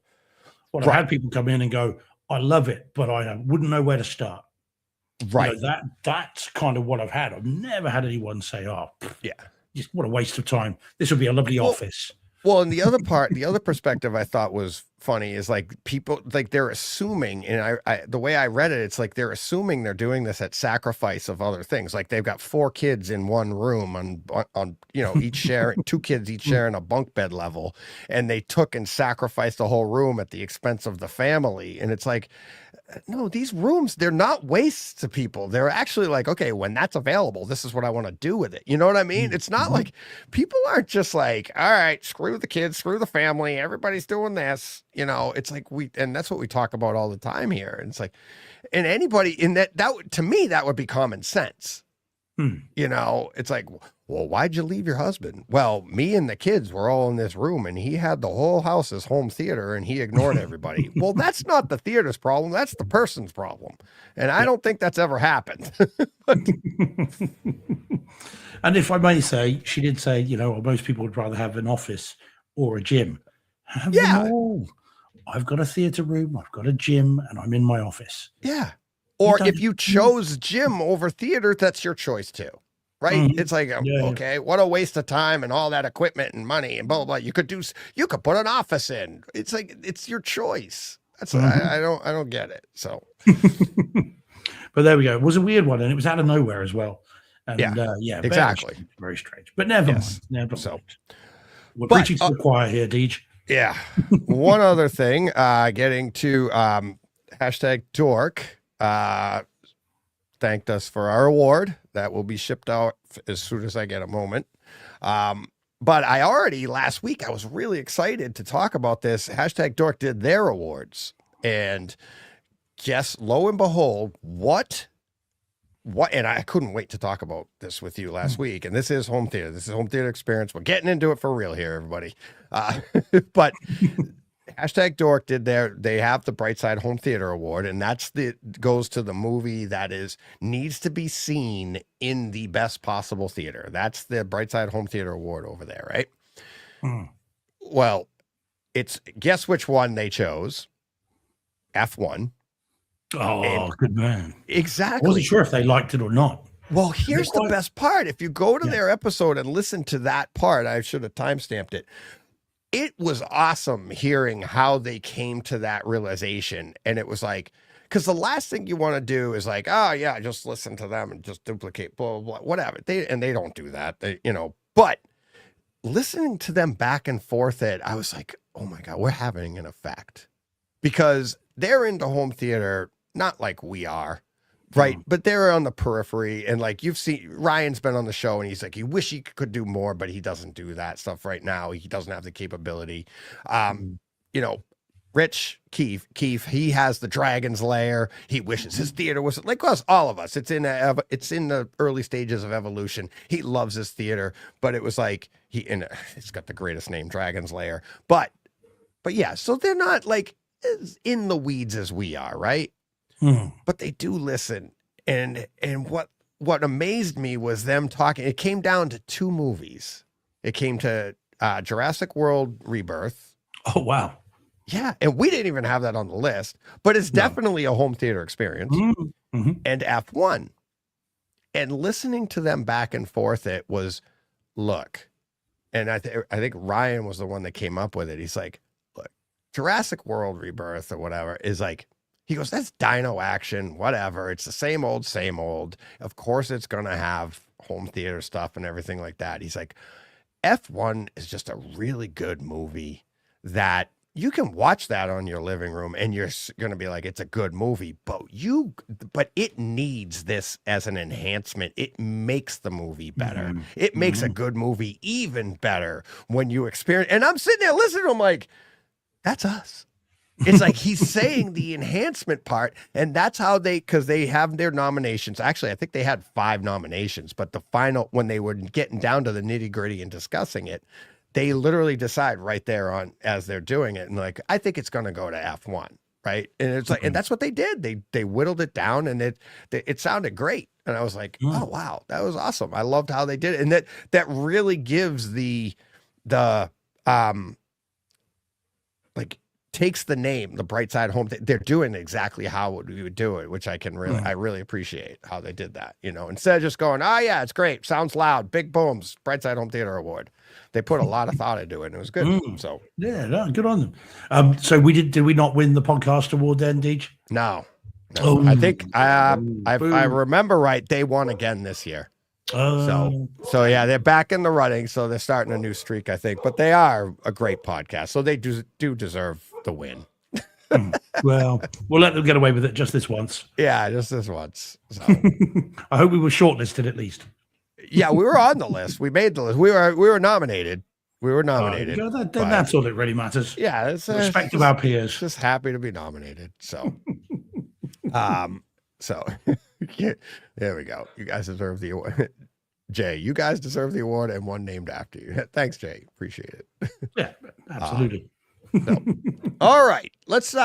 Well, I've had people come in and go, I love it, but I wouldn't know where to start. Right. You know, that's kind of what I've had. I've never had anyone say, oh, yeah, just what a waste of time. This would be a lovely office. Well, and the other part, the other perspective I thought was funny is like people, like they're assuming, and I the way I read it, it's like they're assuming they're doing this at sacrifice of other things. Like they've got 4 kids in one room on you know, each sharing 2 kids each sharing a bunk bed level, and they took and sacrificed the whole room at the expense of the family. And it's like, no, these rooms, they're not wastes to people. They're actually like, okay, when that's available, this is what I want to do with it. You know what I mean? It's not like people aren't just like, all right, screw the kids, screw the family. Everybody's doing this. You know, it's like and that's what we talk about all the time here. And it's like, and anybody in that to me, that would be common sense. You know, it's like, well, why'd you leave your husband? Well, me and the kids were all in this room and he had the whole house as home theater and he ignored everybody. Well, that's not the theater's problem. That's the person's problem. And I don't think that's ever happened. And if I may say, she did say, you know, most people would rather have an office or a gym. Have them all. I've got a theater room, I've got a gym, and I'm in my office. Yeah. Or if you chose gym over theater, that's your choice too, right? It's like, okay, what a waste of time and all that equipment and money and blah, blah, blah. You could put an office in. It's like, it's your choice. That's I don't get it. So, but there we go. It was a weird one and it was out of nowhere as well. And yeah, exactly. Very strange, but never mind. Never mind. We're preaching to the choir here, Deej. Yeah. One other thing, getting to hashtag dork. Thanked us for our award that will be shipped out as soon as I get a moment. But I already last week, I was really excited to talk about this. Hashtag dork did their awards, and guess, lo and behold, what, and I couldn't wait to talk about this with you last week. And this is home theater. This is home theater experience. We're getting into it for real here, everybody. But hashtag dork did they have the Brightside Home Theater Award, and goes to the movie that needs to be seen in the best possible theater. That's the Brightside Home Theater Award over there, right? Well, guess which one they chose? F1. Oh, good man. Exactly. I wasn't sure if they liked it or not. Well, here's the best part. If you go to their episode and listen to that part, I should have timestamped it. It was awesome hearing how they came to that realization. And it was like, because the last thing you want to do is like, oh yeah, just listen to them and just duplicate, blah, blah, blah, whatever. They don't do that, but listening to them back and forth, I was like, oh my God, we're having an effect, because they're into home theater, not like we are. Right. But they're on the periphery. And like you've seen, Ryan's been on the show and he's like, he wish he could do more, but he doesn't do that stuff right now. He doesn't have the capability. Rich Keefe, he has the Dragon's Lair. He wishes his theater was like us, all of us. It's in the early stages of evolution. He loves his theater, but it was like it's got the greatest name, Dragon's Lair. But yeah, so they're not like as in the weeds as we are, right? But they do listen. And what amazed me was them talking. It came down to 2 movies. It came to Jurassic World Rebirth. Oh, wow. Yeah. And we didn't even have that on the list, but it's definitely a home theater experience. And F1. And listening to them back and forth, it was, look, and I think Ryan was the one that came up with it. He's like, look, Jurassic World Rebirth or whatever is like He goes, that's dino action, whatever. It's the same old, same old. Of course, it's going to have home theater stuff and everything like that. He's like, F1 is just a really good movie that you can watch that on your living room and you're going to be like, it's a good movie, but it needs this as an enhancement. It makes the movie better. It makes a good movie even better when you experience. And I'm sitting there listening to him like, that's us. It's like he's saying the enhancement part, and that's how because they have their nominations. Actually, I think they had 5 nominations, but the final, when they were getting down to the nitty gritty and discussing it, they literally decide right there on as they're doing it. And like, I think it's going to go to F1. Right. And it's like, and that's what they did. They whittled it down and it sounded great. And I was like, oh, wow, that was awesome. I loved how they did it. And that really gives the like takes the name, the Bright Side Home. They're doing exactly how we would do it, which I really appreciate how they did that. Instead of just going, oh yeah, it's great. Sounds loud. Big booms. Bright Side Home Theater Award. They put a lot of thought into it and it was good. So yeah, no, good on them. So did we not win the podcast award then, Deej? No. I think I remember right. They won again this year. So yeah, they're back in the running. So they're starting a new streak, I think, but they are a great podcast. So they do deserve the win. Well, we'll let them get away with it just this once. Yeah, just this once. So I hope we were shortlisted at least. Yeah, we were on the list. We made the list. We were nominated. We were nominated. That's all that really matters. Yeah, it's respect of our peers. Just happy to be nominated. So, so yeah, there we go. You guys deserve the award. Jay, you guys deserve the award and one named after you. Thanks, Jay. Appreciate it. Yeah, absolutely. All right, let's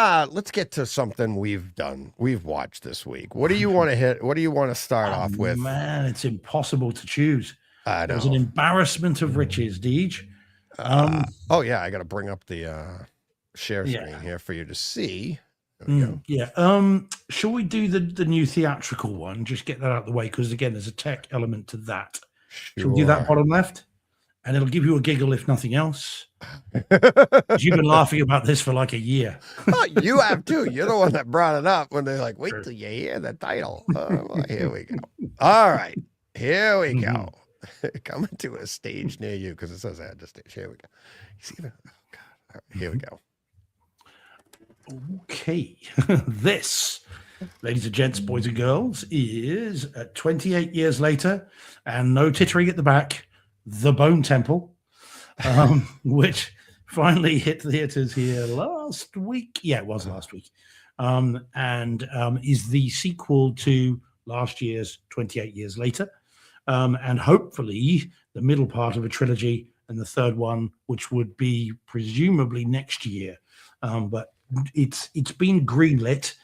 get to something we've watched this week. What do you want to hit? What do you want to start off with? Man, it's impossible to choose. I know. There's an embarrassment of riches, Deej. Oh yeah, I got to bring up the share screen here for you to see. There we go. Yeah. Shall we do the new theatrical one? Just get that out of the way because again, there's a tech element to that. Sure. Shall we do that bottom left? And it'll give you a giggle if nothing else. You've been laughing about this for like a year. Oh, you have too. You're the one that brought it up when they're like, wait till you hear the title. Well, here we go. All right. Here we go. Coming to a stage near you because it says I had to stage. Here we go. Oh, God. All right, here we go. Okay. This, ladies and gents, boys and girls, is 28 years later and no tittering at the back. The Bone Temple, which finally hit theaters here last week. Yeah, it was last week. And is the sequel to last year's 28 Years Later. And hopefully the middle part of a trilogy and the third one, which would be presumably next year. But it's been greenlit,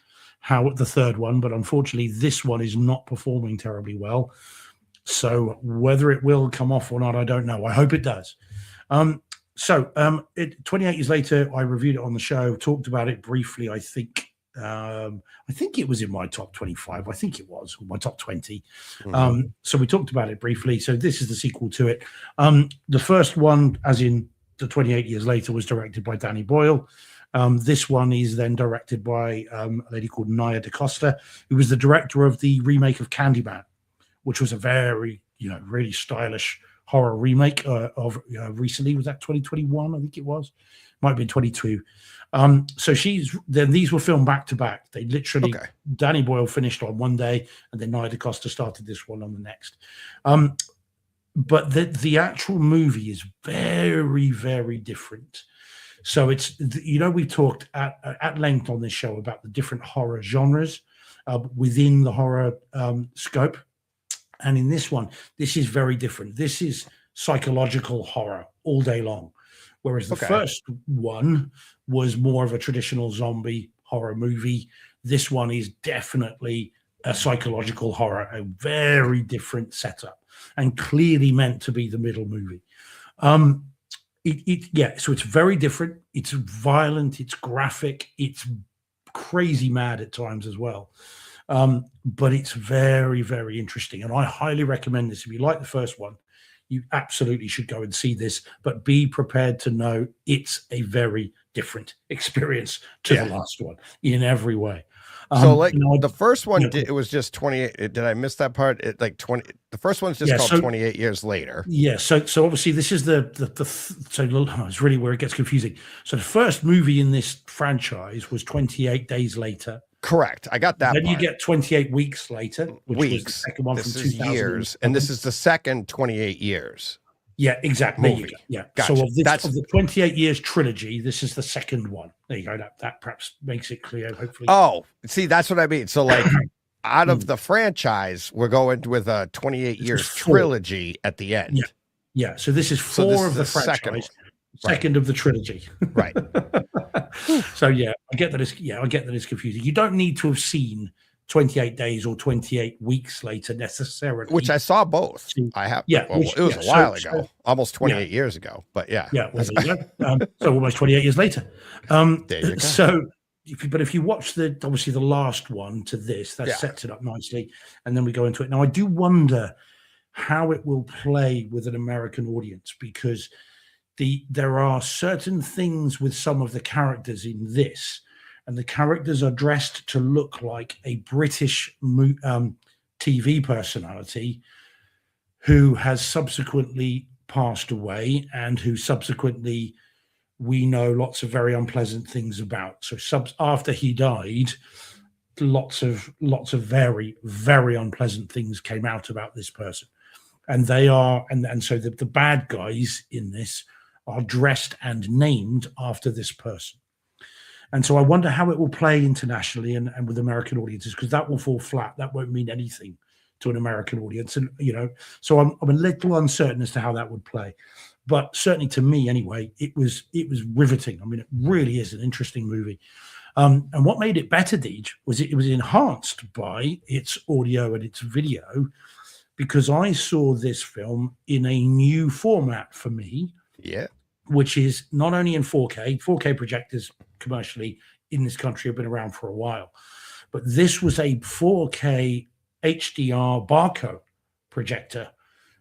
the third one, but unfortunately this one is not performing terribly well. So whether it will come off or not, I don't know. I hope it does. 28 years later, I reviewed it on the show, talked about it briefly. I think it was in my top 25. I think it was my top 20. So we talked about it briefly. So this is the sequel to it. The first one, as in the 28 years later, was directed by Danny Boyle. This one is then directed by a lady called Nia DaCosta, who was the director of the remake of Candyman, which was a very, really stylish horror remake of recently. Was that 2021? I think it was. Might have been 22. So these were filmed back to back. They literally, Danny Boyle finished on one day and then Nia DaCosta started this one on the next. But the actual movie is very, very different. So it's, we talked at length on this show about the different horror genres within the horror scope. And in this one, this is very different. This is psychological horror all day long. Whereas the first one was more of a traditional zombie horror movie. This one is definitely a psychological horror, a very different setup, and clearly meant to be the middle movie. So it's very different. It's violent, it's graphic, it's crazy mad at times as well. But it's very, very interesting. And I highly recommend this. If you like the first one, you absolutely should go and see this, but be prepared to know it's a very different experience to the last one in every way. So like and the first one, yeah, it was just 28. Did I miss that part? It like 20. The first one's just called so 28 years later. yeah, so obviously this is it's really where it gets confusing. So the first movie in this franchise was 28 Days Later. Correct. I got that. Then you part. get 28 Weeks Later, which was the Weeks. second one This from is 2000. years, and this is the second 28 years. Yeah, exactly. There you movie. go. Yeah. Gotcha. So of the 28 years trilogy, this is the second one. There you go. That perhaps makes it clear, hopefully. Oh, see, that's what I mean. So like out of the franchise, we're going with a 28 years trilogy at the end. Yeah. Yeah. So this is four of the franchise, second of the trilogy. Right. So yeah, I get that it's confusing. You don't need to have seen 28 Days or 28 Weeks Later necessarily. Which I saw both. I have. Yeah. Well, it was a while ago, almost 28 years ago. But yeah. Yeah. Well, there you go. So almost 28 years later. There you go. So, if you watch obviously the last one to this, that sets it up nicely, and then we go into it. Now, I do wonder how it will play with an American audience, because there are certain things with some of the characters in this, and the characters are dressed to look like a British TV personality who has subsequently passed away, and who subsequently we know lots of very unpleasant things about. So after he died, lots of very, very unpleasant things came out about this person. And they are, and so the bad guys in this are dressed and named after this person. And so I wonder how it will play internationally and with American audiences, because that will fall flat. That won't mean anything to an American audience. And, so I'm a little uncertain as to how that would play. But certainly to me anyway, it was riveting. I mean, it really is an interesting movie. And what made it better, Deej, was it was enhanced by its audio and its video, because I saw this film in a new format for me. Yeah. Which is not only in 4K. 4K projectors commercially in this country have been around for a while, but this was a 4K HDR Barco projector,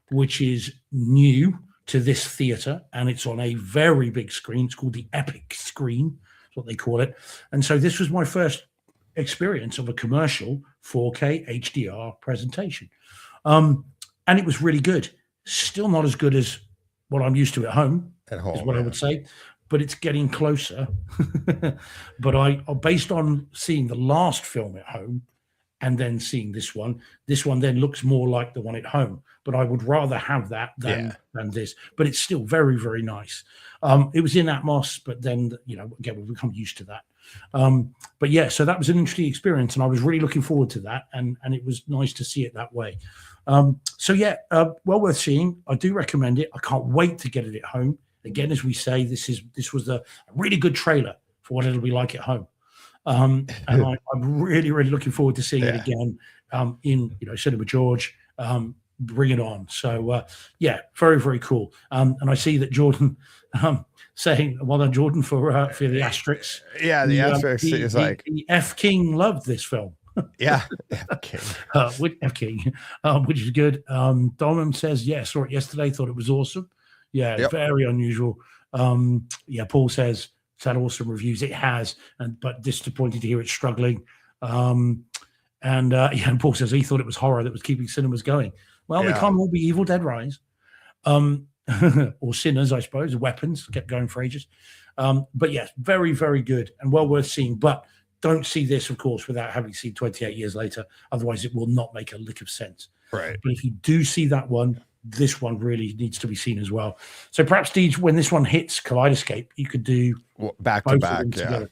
which is new to this theater, and it's on a very big screen. It's called the Epic screen, that's what they call it. And so this was my first experience of a commercial 4K HDR presentation. And it was really good. Still not as good as what I'm used to at home, is what I would say, but it's getting closer. But I, based on seeing the last film at home and then seeing this one then looks more like the one at home. But I would rather have that than this. But it's still very, very nice. It was in Atmos, but then, again, we've become used to that. But yeah, so that was an interesting experience, and I was really looking forward to that, and it was nice to see it that way. So yeah, well worth seeing. I do recommend it. I can't wait to get it at home. Again, as we say, this was a really good trailer for what it'll be like at home. And I'm really, really looking forward to seeing it again in Cinema George. Bring it on. So yeah, very, very cool. And I see that Jordan saying, well done, Jordan, for the asterisks. Yeah, the asterisk is like the F King loved this film. Yeah, F King, which is good. Domham says, yeah, saw it yesterday, thought it was awesome. Yeah, very unusual. Paul says it's had awesome reviews. It has, but disappointed to hear it's struggling. And Paul says he thought it was horror that was keeping cinemas going. Well, they can't all be Evil Dead Rise, or Sinners, I suppose. Weapons kept going for ages. But yes, very, very good and well worth seeing. But don't see this, of course, without having seen 28 years later. Otherwise, it will not make a lick of sense. Right. But if you do see that one, this one really needs to be seen as well. So perhaps, Deej, when this one hits Kaleidoscape, you could do back to back.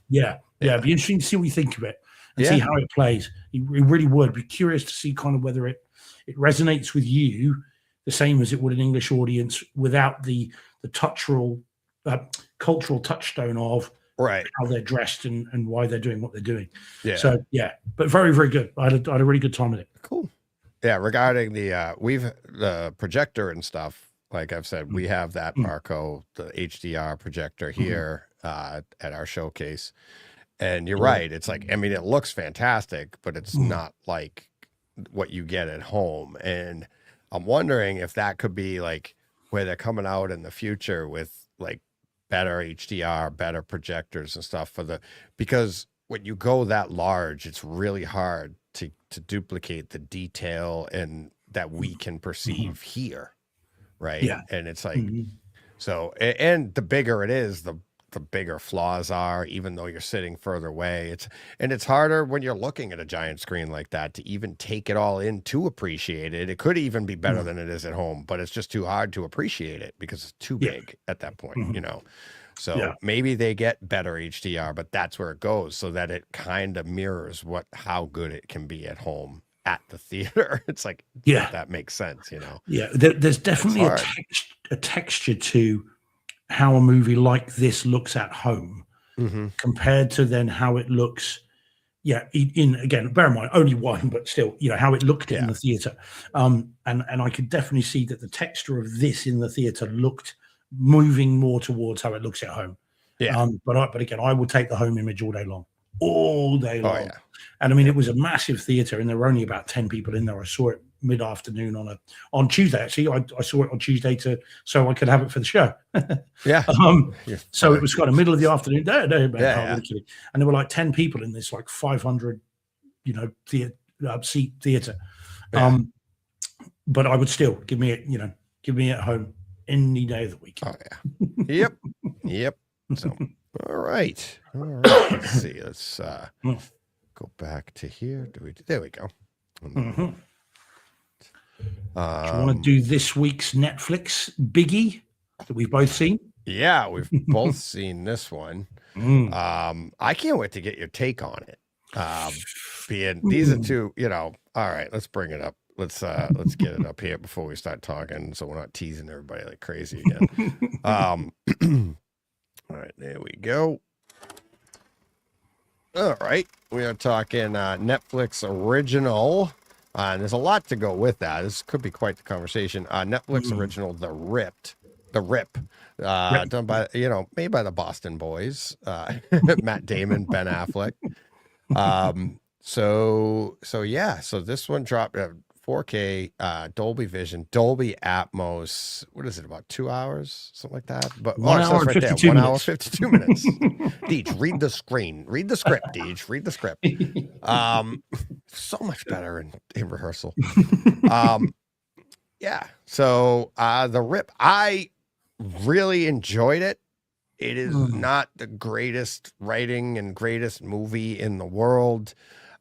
Yeah. It'd be interesting to see what you think of it and see how it plays. It really would be curious to see kind of whether it resonates with you the same as it would an English audience without the cultural touchstone of how they're dressed and why they're doing what they're doing. Yeah. So yeah, but very, very good. I had a really good time with it. Cool. Yeah. Regarding the projector and stuff, like I've said, we have that Barco, the HDR projector here at our showcase. And you're right. It's like, I mean, it looks fantastic, but it's not like what you get at home. And I'm wondering if that could be like where they're coming out in the future with like better HDR, better projectors and stuff because when you go that large, it's really hard to duplicate the detail and that we can perceive here, right? Yeah. And it's like so, and the bigger it is, the bigger flaws are, even though you're sitting further away. It's harder when you're looking at a giant screen like that to even take it all in to appreciate it. It could even be better than it is at home, but it's just too hard to appreciate it because it's too big at that point, you know. So maybe they get better HDR, but that's where it goes, so that it kind of mirrors how good it can be at home at the theater. It's like, that makes sense, you know. Yeah, there's definitely a texture to how a movie like this looks at home compared to then how it looks. In again, bear in mind only one, but still, you know, how it looked in the theater. And I could definitely see that the texture of this in the theater looked moving more towards how it looks at home. But again, I would take the home image all day long. And I mean, it was a massive theater, and there were only about 10 people in there. I saw it mid-afternoon on Tuesday. Actually, I saw it on Tuesday so I could have it for the show. So it was kind of middle of the afternoon. And there were like 10 people in this like 500, you know, seat theater. But I would still give me it at home any day of the week. Yep. So all right. Let's see. Let's go back to here. There we go. Do you want to do this week's Netflix biggie that we've both seen? Yeah, we've both seen this one. I can't wait to get your take on it. These are two, you know. All right, let's bring it up. Let's get it up here before we start talking, so we're not teasing everybody like crazy again. All right, there we go. All right, we are talking Netflix original. And there's a lot to go with that. This could be quite the conversation. Netflix original, The Rip, done by, made by the Boston Boys, Matt Damon, Ben Affleck. So this one dropped 4K, Dolby Vision, Dolby Atmos. What is it, about 2 hours, something like that? But 1 hour and 52 1 minutes. hour 52 minutes. Deej, read the screen. Read the script, Deej. Read the script. So much better in rehearsal. So The Rip, I really enjoyed it. It is not the greatest writing and greatest movie in the world.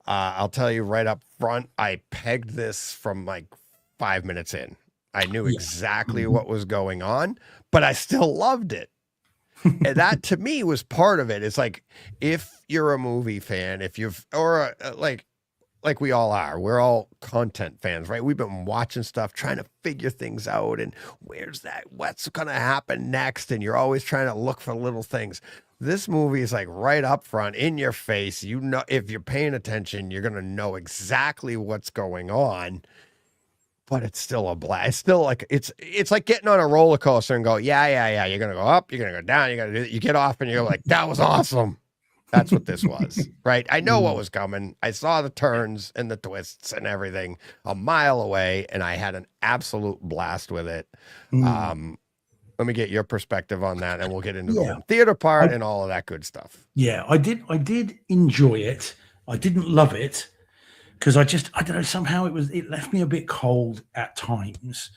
I'll tell you right up front, I pegged this from like 5 minutes in. I knew exactly what was going on, but I still loved it. And that to me was part of it. It's like, if you're a movie fan, like we all are, we're all content fans, right? We've been watching stuff, trying to figure things out, and what's going to happen next? And you're always trying to look for little things. This movie is like right up front, in your face. You know, if you're paying attention, you're going to know exactly what's going on. But it's still a blast. It's still like it's like getting on a roller coaster and go, yeah. You're going to go up, you're going to go down, you're going to do it. You get off and you're like, that was awesome. That's what this was, right? I know what was coming. I saw the turns and the twists and everything a mile away, and I had an absolute blast with it. Let me get your perspective on that, and we'll get into the theater part and all of that good stuff. Yeah, I did enjoy it. I didn't love it because I don't know, somehow it left me a bit cold at times,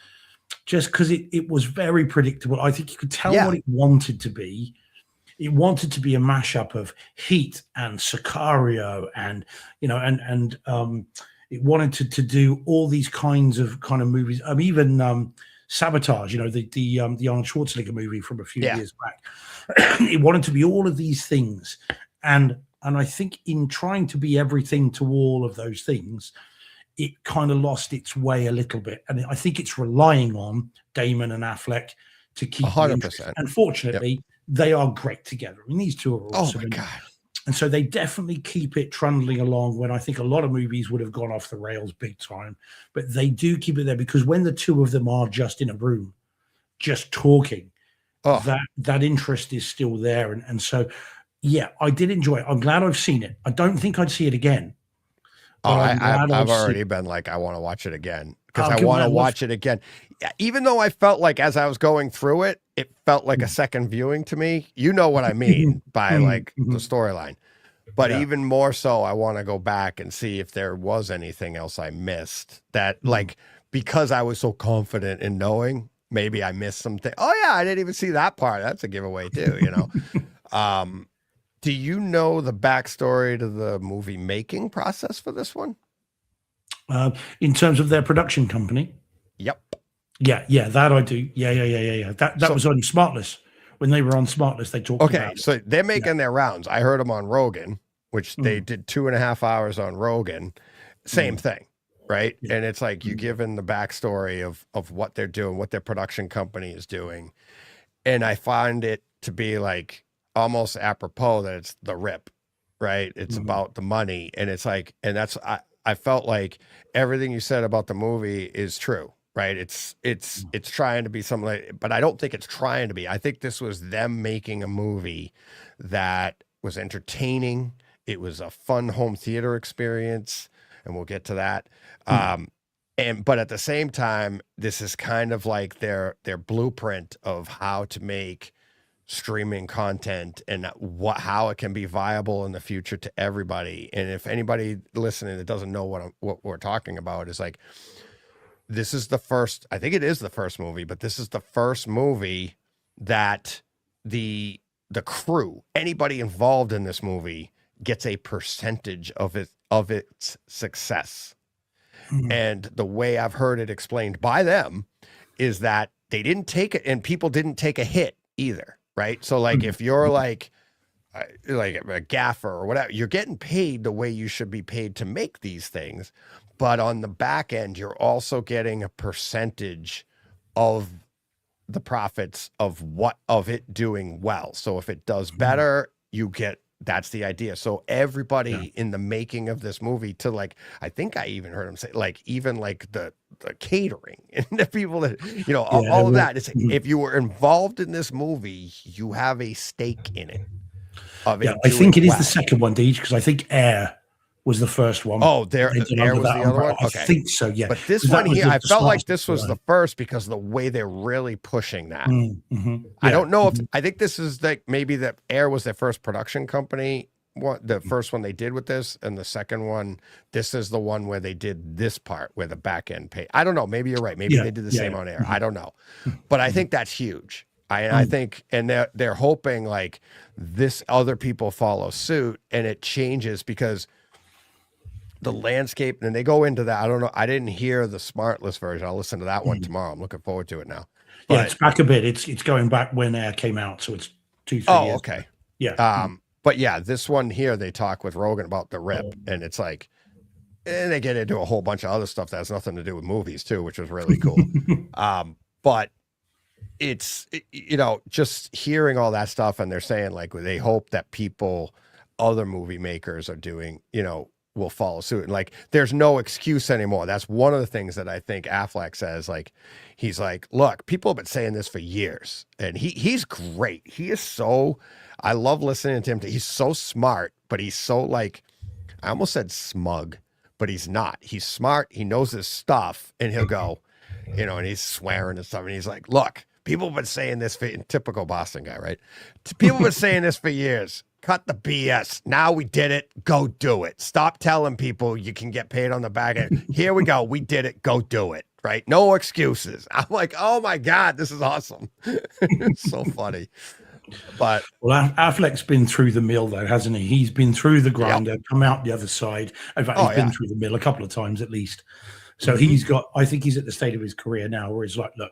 just because it was very predictable. I think you could tell what it wanted to be. It wanted to be a mashup of Heat and Sicario, and it wanted to do all these kind of movies. Even Sabotage, the Arnold Schwarzenegger movie from a few years back. It wanted to be all of these things, and I think in trying to be everything to all of those things, it kind of lost its way a little bit. And I think it's relying on Damon and Affleck to keep 100%. Unfortunately, they are great together. I mean, these two are awesome. Oh my God. And so they definitely keep it trundling along, when I think a lot of movies would have gone off the rails big time. But they do keep it there, because when the two of them are just in a room, just talking, that interest is still there. And so, yeah, I did enjoy it. I'm glad I've seen it. I don't think I'd see it again. I've already been like, I want to watch it again, because I want to watch it again. Even though I felt like, as I was going through it, it felt like a second viewing to me. You know what I mean by the storyline. But Yeah. even more so, I want to go back and see if there was anything else I missed that, like, because I was so confident in knowing, maybe I missed something. Oh yeah, I didn't even see that part. That's a giveaway too, you know. Do you know the backstory to the movie making process for this one? In terms of their production company. Yep. Yeah, that I do. Yeah. That So- was on Smartless. When they were on Smartless, they talked Okay, about it. so they're making their rounds. I heard them on Rogan, which they did 2.5 hours on Rogan. Same thing, right? Yeah. And it's like you given the backstory of what they're doing, what their production company is doing, and I find it to be like almost apropos that it's the rip, right? It's about the money, and it's like, and that's I felt like everything you said about the movie is true. Right. It's trying to be something like, but I don't think it's trying to be. I think this was them making a movie that was entertaining. It was a fun home theater experience, and we'll get to that. But at the same time, this is kind of like their blueprint of how to make streaming content and how it can be viable in the future to everybody. And if anybody listening that doesn't know what we're talking about, is like, this is the first, I think it is the first movie, but this is the first movie that the crew, anybody involved in this movie, gets a percentage of its success. And the way I've heard it explained by them is that they didn't take it, and people didn't take a hit either, right? So like if you're like a gaffer or whatever, you're getting paid the way you should be paid to make these things. But on the back end, you're also getting a percentage of the profits of it doing well. So if it does better, you get, that's the idea. So everybody in the making of this movie, to like, I think I even heard him say, like, even like the catering and the people that, you know, all of that. It's, if you were involved in this movie, you have a stake in it. Yeah, I think it is the second one, Deej, because I think Air was the first one. Oh, Air was the other one? I Okay. think so, yeah. But this one here, I felt like this was the first because of the way they're really pushing that. I don't know if, I think this is like maybe that Air was their first production company, the first one they did with this, and the second one, this is the one where they did this part where the back end pay. I don't know. Maybe you're right. Maybe they did the same on Air. I don't know. But I think that's huge. I think, and they're hoping like this other people follow suit and it changes because the landscape, and they go into that. I don't know. I didn't hear the Smartless version. I'll listen to that one tomorrow. I'm looking forward to it now. But, yeah, it's back a bit. It's going back when Air came out, so it's 2-3 years. Oh, okay. Yeah. But yeah, this one here, they talk with Rogan about the rip, and it's like, and they get into a whole bunch of other stuff that has nothing to do with movies too, which was really cool. But it's, you know, just hearing all that stuff, and they're saying like they hope that people, other movie makers are doing, you know, will follow suit. And like, there's no excuse anymore. That's one of the things that I think Affleck says. Like, he's like, look, people have been saying this for years, and he's great. He is so, I love listening to him. He's so smart, but he's so like, I almost said smug, but he's not. He's smart. He knows his stuff, and he'll go, you know, and he's swearing and stuff. And he's like, look, people have been saying this for, typical Boston guy, right? People have been saying this for years. Cut the BS. Now we did it. Go do it. Stop telling people you can get paid on the back end. Here we go. We did it. Go do it. Right? No excuses. I'm like, oh my God, this is awesome. It's so funny. But well, Affleck's been through the mill though, hasn't he? He's been through the grinder, come out the other side. In fact, he's been through the mill a couple of times at least. So he's got, I think he's at the state of his career now where he's like, look,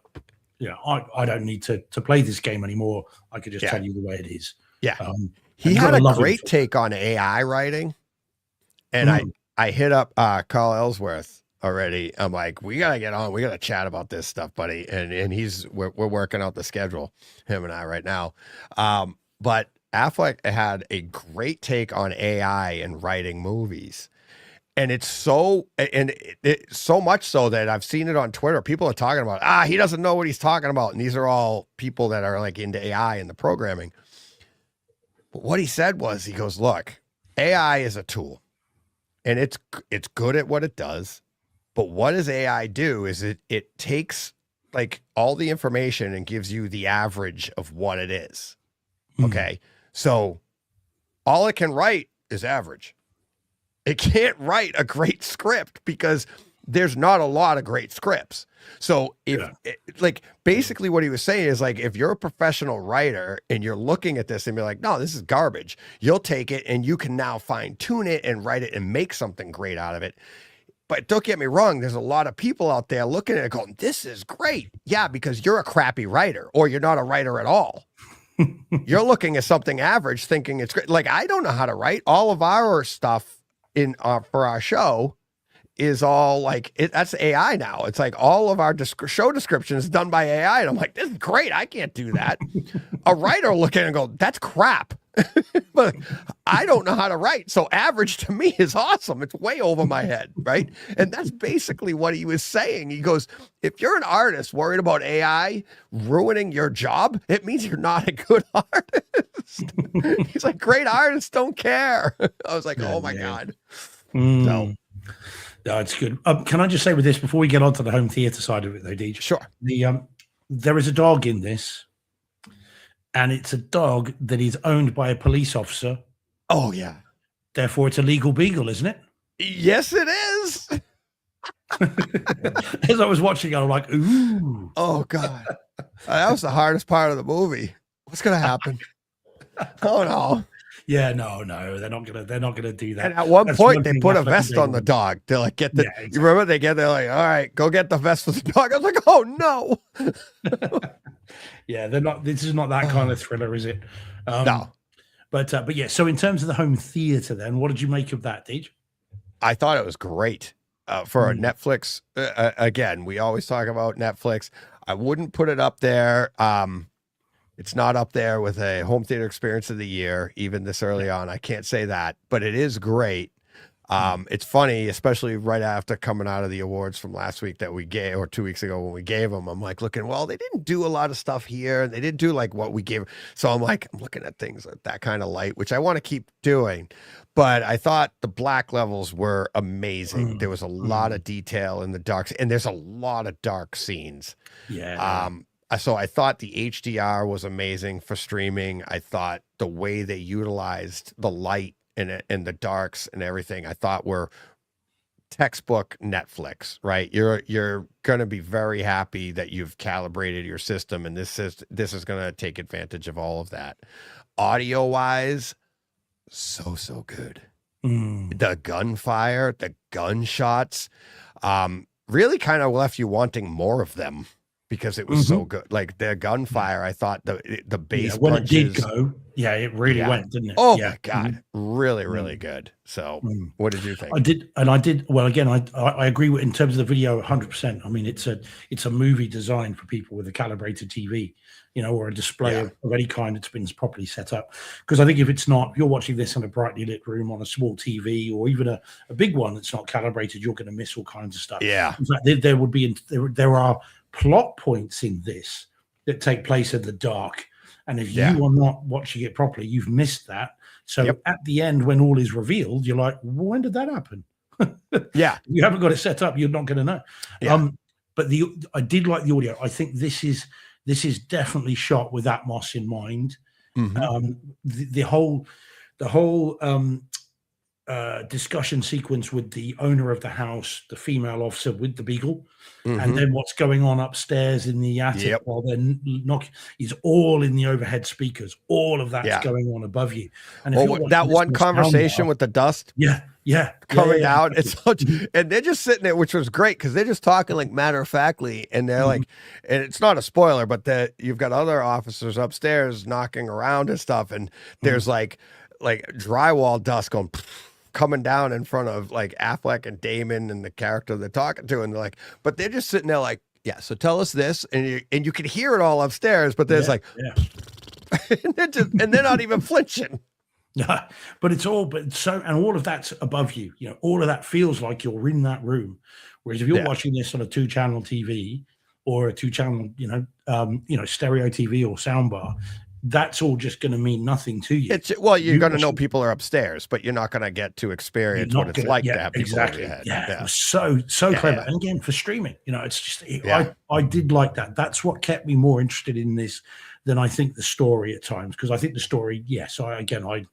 you know, I don't need to play this game anymore. I could just tell you the way it is. Yeah. He had a great take on AI writing. And I hit up Carl Ellsworth already. I'm like, we got to get on. We got to chat about this stuff, buddy. And we're working out the schedule, him and I right now. But Affleck had a great take on AI and writing movies. And it's so, so much so that I've seen it on Twitter. People are talking about, he doesn't know what he's talking about. And these are all people that are like into AI and the programming. But what he said was, he goes, look, AI is a tool and it's good at what it does. But what does AI do is it takes like all the information and gives you the average of what it is. Okay. So all it can write is average. It can't write a great script because there's not a lot of great scripts. So like basically what he was saying is like, if you're a professional writer and you're looking at this and be like, no, this is garbage, you'll take it and you can now fine tune it and write it and make something great out of it. But don't get me wrong, there's a lot of people out there looking at it going, this is great. Yeah, because you're a crappy writer or you're not a writer at all. You're looking at something average thinking it's great. Like, I don't know how to write. All of our stuff in for our show is all like that's AI now. It's like all of our show descriptions is done by AI, and I'm like, this is great. I can't do that. A writer will look at it and go, that's crap. But I don't know how to write. So average to me is awesome. It's way over my head, right? And that's basically what he was saying. He goes, if you're an artist worried about AI ruining your job, it means you're not a good artist. He's like, great artists don't care. I was like, oh my God. So no, it's good. Can I just say with this before we get on to the home theater side of it, though, DJ? Sure. There is a dog in this, and it's a dog that is owned by a police officer. Oh yeah. Therefore, it's a legal beagle, isn't it? Yes, it is. As I was watching, I'm like, ooh. Oh God, that was the hardest part of the movie. What's gonna happen? Oh no. Yeah, no, they're not gonna do that. And at one point, they put a vest on the dog. They're like, get the. Yeah, exactly. You remember they're like, all right, go get the vest for the dog. I was like, oh no. Yeah, they're not. This is not that kind of thriller, is it? No. But yeah. So in terms of the home theater, then, what did you make of that, Deej? I thought it was great for a Netflix. Again, we always talk about Netflix. I wouldn't put it up there. It's not up there with a home theater experience of the year, even this early on. I can't say that, but it is great. It's funny, especially right after coming out of the awards from last week that we gave, or 2 weeks ago when we gave them. I'm like looking, well, they didn't do a lot of stuff here. They didn't do like what we gave. So I'm like, I'm looking at things at that kind of light, which I want to keep doing. But I thought the black levels were amazing. There was a lot of detail in the dark, and there's a lot of dark scenes. Yeah. So I thought the HDR was amazing for streaming. I thought the way they utilized the light and the darks and everything, I thought were textbook Netflix, right? You're going to be very happy that you've calibrated your system, and this is going to take advantage of all of that. Audio wise, so good. The gunfire, the gunshots, really kind of left you wanting more of them. Because it was so good, like the gunfire. I thought the bass when punches, it did go, it really went, didn't it? Oh my God, really good. So, what did you think? I did. Well, again, I agree with in terms of the video 100%. I mean, it's a movie designed for people with a calibrated TV, or a display of any kind that's been properly set up. Because I think if you're watching this in a brightly lit room on a small TV, or even a big one that's not calibrated, you're going to miss all kinds of stuff. Yeah. In fact, there are plot points in this that take place in the dark, and if you are not watching it properly, you've missed that. So at the end, when all is revealed, you're like, when did that happen? You haven't got it set up, you're not going to know. But I did like the audio. I think this is definitely shot with Atmos in mind. The whole discussion sequence with the owner of the house, the female officer with the beagle, and then what's going on upstairs in the attic while they're knocking is all in the overhead speakers. All of that's going on above you. And that one conversation with the dust, coming down, it's such, and they're just sitting there, which was great because they're just talking like matter of factly, and they're like, and it's not a spoiler, but that you've got other officers upstairs knocking around and stuff, and there's like drywall dust going. Coming down in front of like Affleck and Damon and the character they're talking to, and they're like, but they're just sitting there like, so tell us this, and you can hear it all upstairs, but there's and they're not even flinching. No, but all of that's above you. All of that feels like you're in that room. Whereas if you're watching this on a 2-channel TV or a 2-channel, stereo TV or soundbar, that's all just going to mean nothing to you. You're going to know people are upstairs, but you're not going to get to experience what it's like to have people over your head. It was so clever. And again, for streaming, it's just, I did like that. That's what kept me more interested in this than I think the story at times. Because I think the story, yes, I had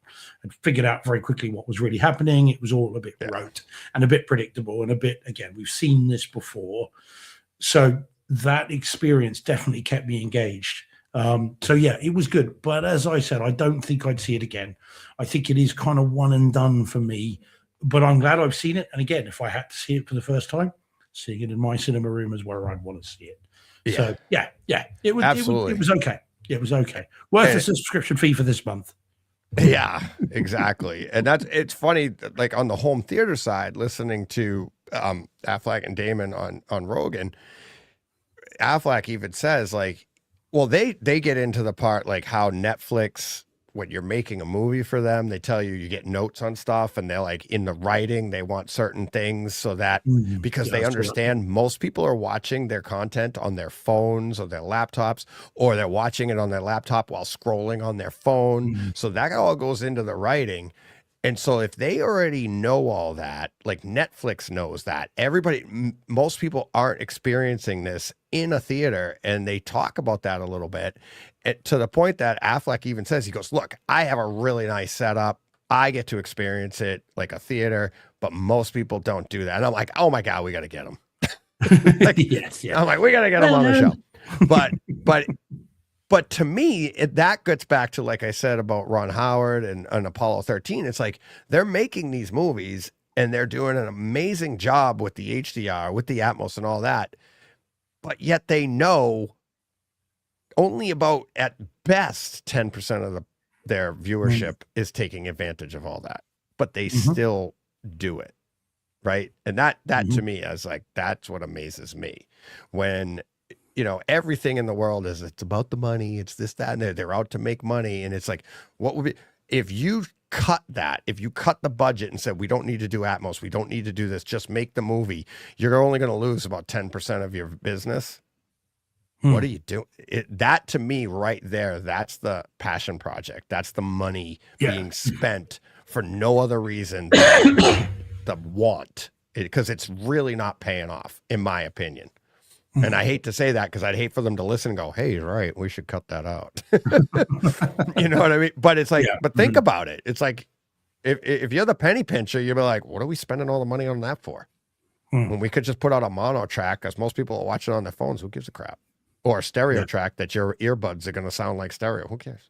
figured out very quickly what was really happening. It was all a bit rote and a bit predictable and a bit, again, we've seen this before. So that experience definitely kept me engaged. So yeah, it was good. But as I said, I don't think I'd see it again. I think it is kind of one and done for me. But I'm glad I've seen it. And again, if I had to see it for the first time, seeing it in my cinema room is where I'd want to see it. Yeah. So yeah, it was Absolutely. It was okay. It was okay. Worth a subscription fee for this month. Yeah, exactly. And it's funny, like on the home theater side, listening to Affleck and Damon on Rogan, Affleck even says, like, well, they get into the part like how Netflix, when you're making a movie for them, they tell you get notes on stuff, and they're like, in the writing, they want certain things so that because they understand most people are watching their content on their phones or their laptops, or they're watching it on their laptop while scrolling on their phone. So that all goes into the writing. And so if they already know all that, like Netflix knows that, most people aren't experiencing this in a theater, and they talk about that a little bit, to the point that Affleck even says, he goes, look, I have a really nice setup. I get to experience it like a theater, but most people don't do that. And I'm like, oh my God, we got to get them. Like, yes, yeah. I'm like, we got to get them on the show. But to me, that gets back to, like I said, about Ron Howard and Apollo 13. It's like they're making these movies and they're doing an amazing job with the HDR, with the Atmos and all that. But yet they know only about, at best, 10% of their viewership is taking advantage of all that. But they still do it, right? And that to me is like, that's what amazes me. When everything in the world it's about the money, it's this, that, and they're out to make money. And it's like, what would be, if you cut the budget and said, we don't need to do Atmos, we don't need to do this, just make the movie, you're only going to lose about 10% of your business. What are you doing? That to me right there, that's the passion project. That's the money being spent for no other reason than the want, because it's really not paying off, in my opinion. And I hate to say that, because I'd hate for them to listen and go, hey, you're right, we should cut that out. You know what I mean? But it's like, but think about it. It's like, if you're the penny pincher, you'll be like, what are we spending all the money on that for? When we could just put out a mono track, because most people are watching on their phones. Who gives a crap? Or a stereo track that your earbuds are going to sound like stereo. Who cares?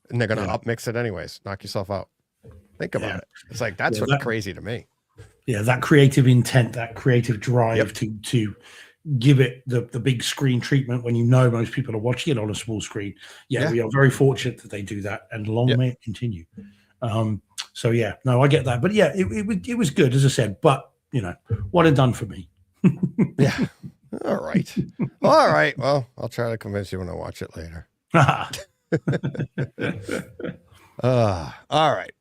And they're going to upmix it anyways. Knock yourself out. Think about it. It's like, that's what's crazy to me. Yeah, that creative intent, that creative drive to give it the big screen treatment when most people are watching it on a small screen. We are very fortunate that they do that, and long may it continue. So yeah, no, I get that. But yeah, it was good, as I said, but what it done for me. Yeah. All right. Well, I'll try to convince you when I watch it later. All right.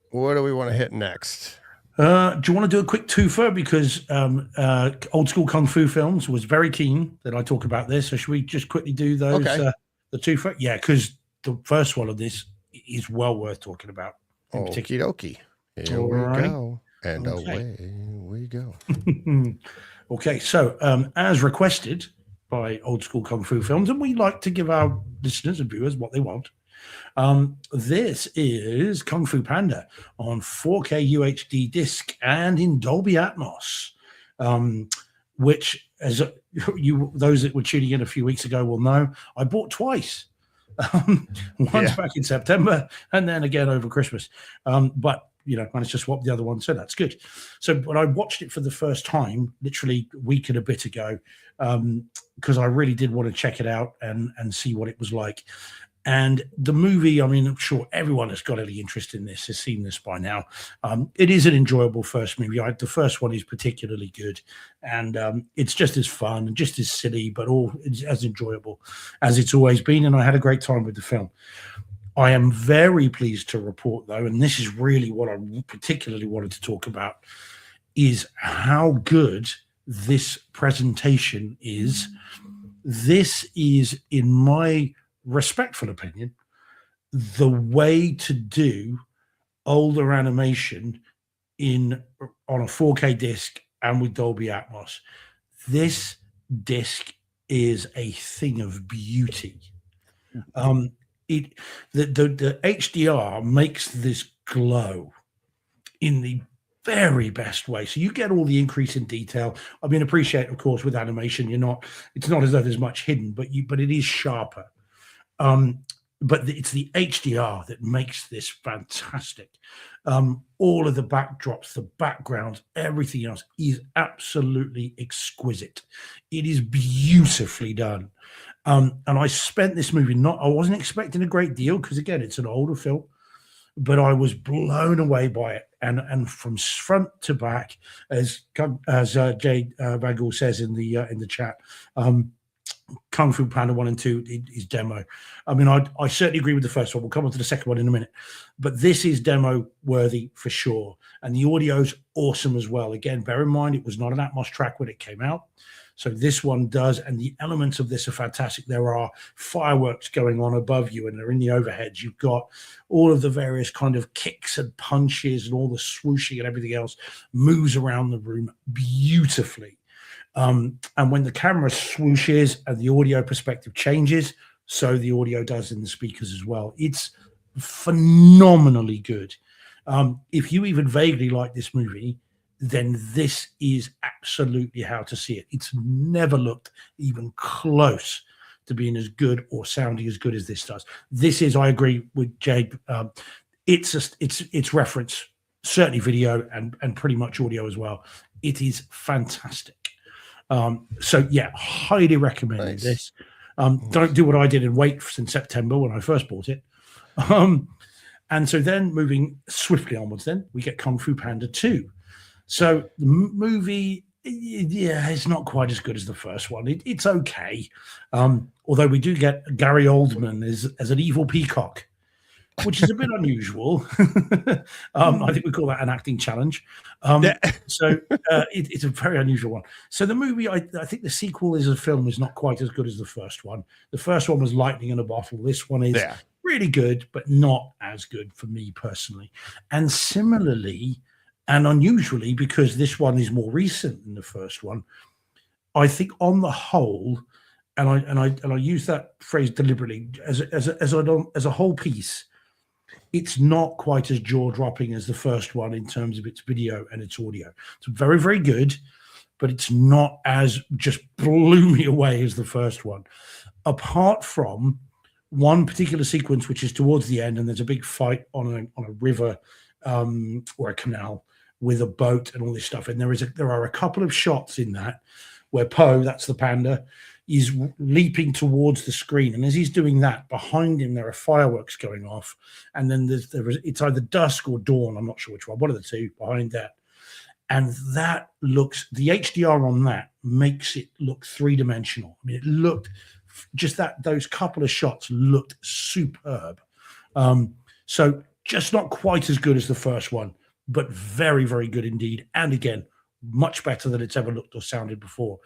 What do we want to hit next? Do you want to do a quick twofer? Because Old School Kung Fu Films was very keen that I talk about this. So should we just quickly do those, the twofer? Yeah, because the first one of this is well worth talking about. Okie dokie. Here we go. And away we go. Okay, so as requested by Old School Kung Fu Films, and we like to give our listeners and viewers what they want, this is Kung Fu Panda on 4K UHD disc and in Dolby Atmos, which, as those that were tuning in a few weeks ago will know, I bought twice. Once back in September and then again over Christmas. But managed to swap the other one, so that's good. So when I watched it for the first time, literally a week and a bit ago, because I really did want to check it out and see what it was like. And the movie, I mean, I'm sure everyone that's got any interest in this has seen this by now. It is an enjoyable first movie. The first one is particularly good, and it's just as fun and just as silly, but as enjoyable as it's always been. And I had a great time with the film. I am very pleased to report, though, and this is really what I particularly wanted to talk about, is how good this presentation is. This is, in my respectful opinion, the way to do older animation on a 4K disc and with Dolby Atmos. This disc is a thing of beauty. It the HDR makes this glow in the very best way. So you get all the increase in detail. I mean, appreciate, of course, with animation, it's not as though there's much hidden, but it is sharper. But it's the HDR that makes this fantastic. All of the backdrops, the backgrounds, everything else is absolutely exquisite. It is beautifully done. And I spent this movie I wasn't expecting a great deal because, again, it's an older film, but I was blown away by it. And from front to back, as Jade Bagul says in the chat, Kung Fu Panda 1 and 2 is demo. I mean, I certainly agree with the first one. We'll come on to the second one in a minute. But this is demo worthy for sure. And the audio's awesome as well. Again, bear in mind, it was not an Atmos track when it came out. So this one does. And the elements of this are fantastic. There are fireworks going on above you and they're in the overheads. You've got all of the various kind of kicks and punches and all the swooshing and everything else moves around the room beautifully. And when the camera swooshes and the audio perspective changes, so the audio does in the speakers as well. It's phenomenally good. If you even vaguely like this movie, then this is absolutely how to see it. It's never looked even close to being as good or sounding as good as this does. This is, I agree with Jade. It's reference, certainly video and pretty much audio as well. It is fantastic. So yeah, highly recommend this. Don't do what I did and wait in September when I first bought it. And so then moving swiftly onwards, then we get Kung Fu Panda 2. So the movie, yeah, it's not quite as good as the first one. It's okay. Although we do get Gary Oldman as an evil peacock, which is a bit unusual. I think we call that an acting challenge. So it's a very unusual one. So the movie, I think the sequel as a film is not quite as good as the first one. The first one was lightning in a bottle. This one is really good, but not as good for me personally. And similarly, and unusually, because this one is more recent than the first one, I think on the whole, and I use that phrase deliberately, as a whole piece, it's not quite as jaw-dropping as the first one in terms of its video and its audio. It's very, very good, but it's not as just blew me away as the first one. Apart from one particular sequence, which is towards the end, and there's a big fight on a river or a canal with a boat and all this stuff. And there are a couple of shots in that where Po, that's the panda, is leaping towards the screen, and as he's doing that, behind him there are fireworks going off, and then it's either dusk or dawn, I'm not sure which one of the two behind that, and that looks, the HDR on that makes it look three-dimensional. I mean, it looked just those couple of shots looked superb. So just not quite as good as the first one, but very, very good indeed, and again, much better than it's ever looked or sounded before.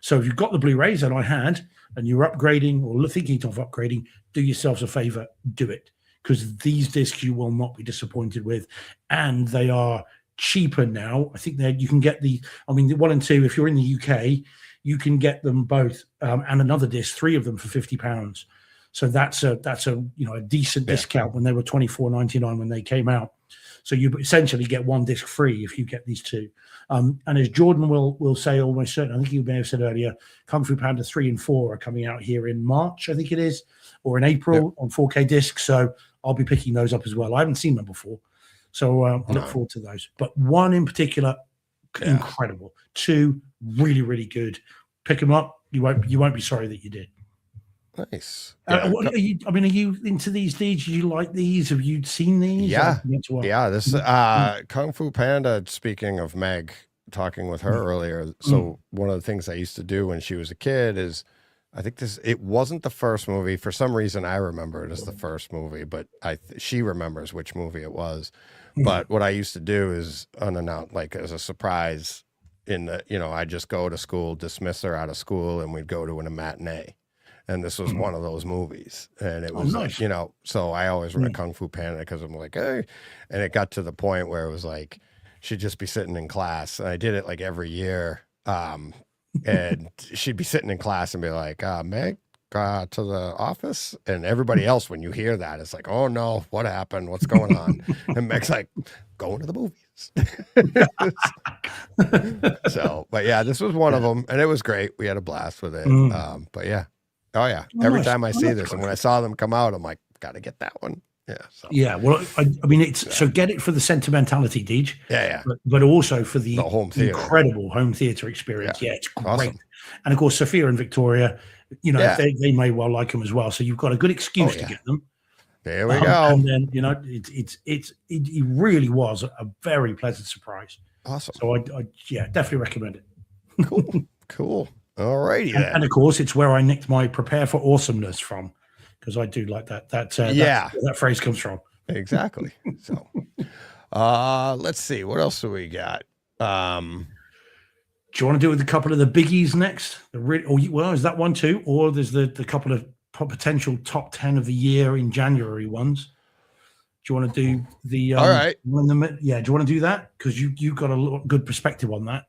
So if you've got the Blu-rays, and I had, and you're upgrading or thinking of upgrading, do yourselves a favor, do it. Because these discs you will not be disappointed with. And they are cheaper now. I think that you can get the 1 and 2, if you're in the UK, you can get them both and another disc, 3 of them for £50. So that's a decent discount when they were $24.99 when they came out. So you essentially get one disc free if you get these two. And as Jordan will say almost certain, I think you may have said earlier, Kung Fu Panda 3 and 4 are coming out here in March, I think it is, or in April on 4K discs. So I'll be picking those up as well. I haven't seen them before. So I look forward to those. But one in particular, incredible. 2, really, really good. Pick them up. You won't be sorry that you did. Nice. Are you into these? Did you like these? Have you seen these? Yeah. This Kung Fu Panda. Speaking of Meg, talking with her earlier. So one of the things I used to do when she was a kid is, I think it wasn't the first movie. For some reason, I remember it as the first movie, but she remembers which movie it was. But what I used to do is unannounced, like as a surprise, I just go to school, dismiss her out of school, and we'd go to a matinee. And this was one of those movies. And it was nice. So I always read Kung Fu Panda because I'm like, hey. And it got to the point where it was like, she'd just be sitting in class. And I did it like every year. And she'd be sitting in class and be like, Meg, to the office, and everybody else, when you hear that, it's like, oh no, what happened? What's going on? And Meg's like, going to the movies. So, but yeah, this was one of them, and it was great. We had a blast with it. But yeah, oh yeah, every nice. time I see this, and when I saw them come out, I'm like, gotta get that one. Yeah. So. Yeah. Well, I mean, it's so get it for the sentimentality, Deej. Yeah. But also for the home theater. incredible home theater experience. Yeah, it's great. Awesome. And of course, Sophia and Victoria, they may well like them as well. So you've got a good excuse to get them. There we go. And then it really was a very pleasant surprise. Awesome. So I definitely recommend it. Cool. All righty. And of course, it's where I nicked my "prepare for awesomeness" from, because I do like that. That's where that phrase comes from. Exactly. So, let's see, what else do we got? Do you want to do with a couple of the biggies next? Is that one too? Or there's the couple of potential top 10 of the year in January ones. Do you want to do the? All right. Do you want to do that? Because you got a good perspective on that.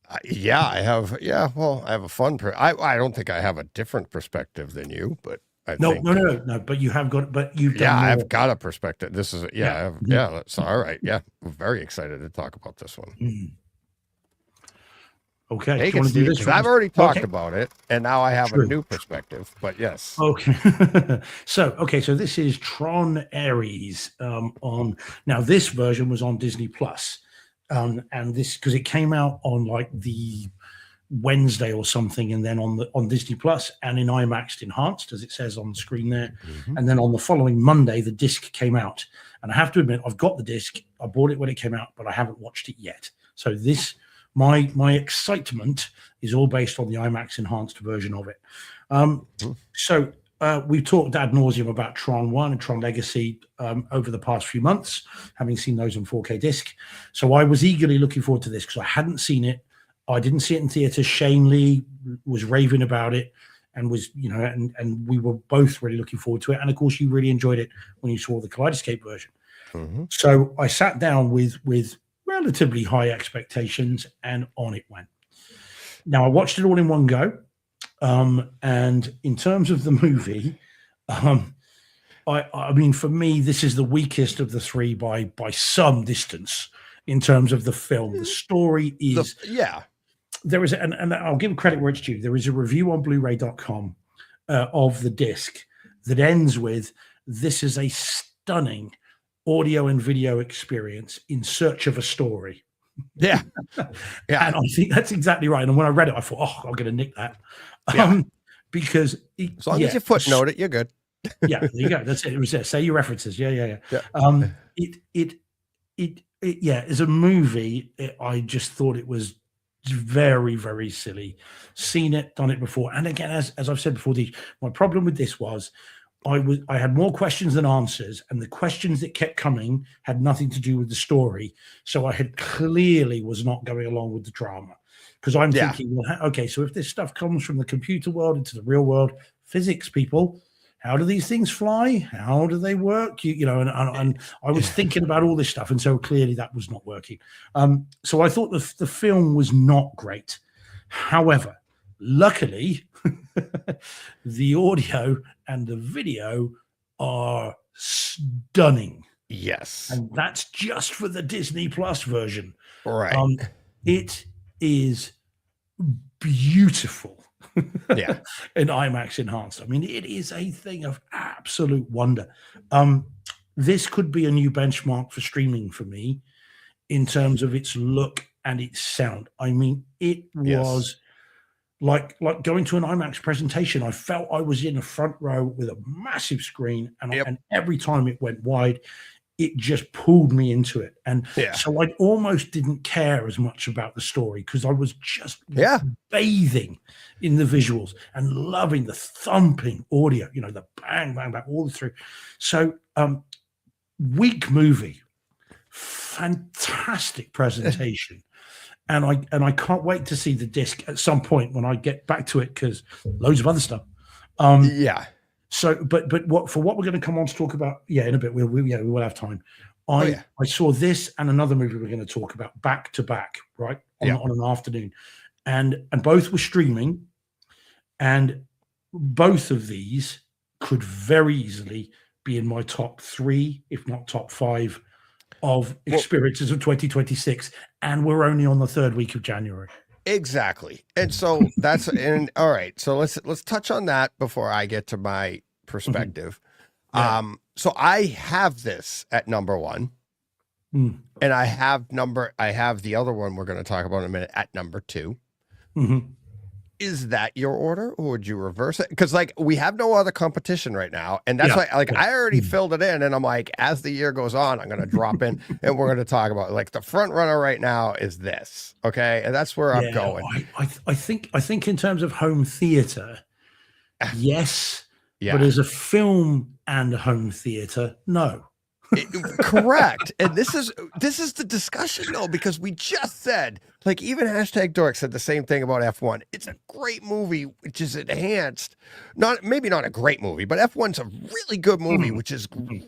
I have. Yeah, well, I have a fun. I don't think I have a different perspective than you, but No. But you have got. But you've done more. I've got a perspective. This is That's all right. Yeah, I'm very excited to talk about this one. Okay, Take it, Steve, because I've already talked about it, and now I have a new perspective. But yes. Okay. So this is Tron Ares. Now this version was on Disney Plus, and this because it came out on like the Wednesday or something, and then on Disney Plus and in IMAX enhanced, as it says on the screen there. And then on the following Monday, the disc came out. And I have to admit, I've got the disc. I bought it when it came out, but I haven't watched it yet. So this. My excitement is all based on the IMAX enhanced version of it. So we've talked ad nauseum about Tron 1 and Tron Legacy over the past few months, having seen those on 4K disc. So I was eagerly looking forward to this because I hadn't seen it. I didn't see it in theaters. Shane Lee was raving about it and was, and we were both really looking forward to it. And of course, you really enjoyed it when you saw the Kaleidoscape version. So I sat down with relatively high expectations, and on it went. Now I watched it all in one go, and in terms of the movie, I mean, for me, this is the weakest of the three by some distance in terms of the film. The story is there is, and I'll give credit where it's due. There is a review on Blu-ray.com of the disc that ends with, "This is a stunning audio and video experience in search of a story." Yeah. And I think that's exactly right. And when I read it, I thought, I'm going to nick that. Because as long as you footnote it, you're good. Yeah, there you go. That's it. It was there. Say your references. Yeah. As a movie, I just thought it was very, very silly. Seen it, done it before. And again, as I've said before, my problem with this was I had more questions than answers, and the questions that kept coming had nothing to do with the story. So I had clearly was not going along with the drama, because I'm thinking, well, okay, so if this stuff comes from the computer world into the real world, physics people, how do these things fly? How do they work? And I was thinking about all this stuff, and so clearly that was not working. So I thought the film was not great. However, luckily, the audio and the video are stunning. Yes. And that's just for the Disney Plus version. Right. It is beautiful. Yeah. In IMAX enhanced. I mean, it is a thing of absolute wonder. This could be a new benchmark for streaming for me in terms of its look and its sound. I mean, it was like going to an IMAX presentation. I felt I was in the front row with a massive screen, and every time it went wide, it just pulled me into it. And so I almost didn't care as much about the story, because I was just bathing in the visuals and loving the thumping audio, the bang, bang, bang, all through. So weak movie, fantastic presentation. And I can't wait to see the disc at some point when I get back to it, because loads of other stuff. So, but what we're going to come on to talk about, in a bit, we will have time. I saw this and another movie we're going to talk about back to back, right, on an afternoon, and both were streaming. And both of these could very easily be in my top 3, if not top 5, of experiences of 2026, and we're only on the 3rd week of January. Exactly. And so that's and all right. So let's touch on that before I get to my perspective. Yeah. So I have this at number 1. Mm. And I have the other one we're going to talk about in a minute at number 2. Mhm. Is that your order, or would you reverse it? Because like we have no other competition right now, and that's Yeah. why like I already Mm. filled it in, and I'm like, as the year goes on, I'm going to drop in, and we're going to talk about like the front runner right now is this, okay, and that's where I'm going. I think in terms of home theater, yes, Yeah, but as a film and home theater, no. correct. And this is the discussion though, because we just said, like, even #Dork said the same thing about F1. It's a great movie, which is enhanced. Maybe not a great movie, but F1's a really good movie, which is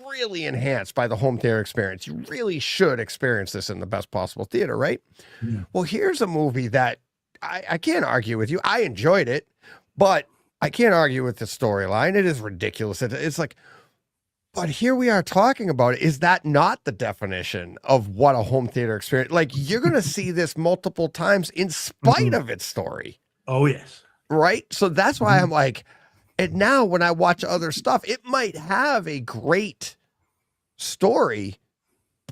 really enhanced by the home theater experience. You really should experience this in the best possible theater, right? Yeah. Well, here's a movie that I can't argue with you. I enjoyed it, but I can't argue with the storyline. It is ridiculous. It's like, but here we are talking about it. Is that not the definition of what a home theater experience? Like, you're going to see this multiple times in spite of its story, Oh yes. right? So that's why I'm like, and now when I watch other stuff, it might have a great story,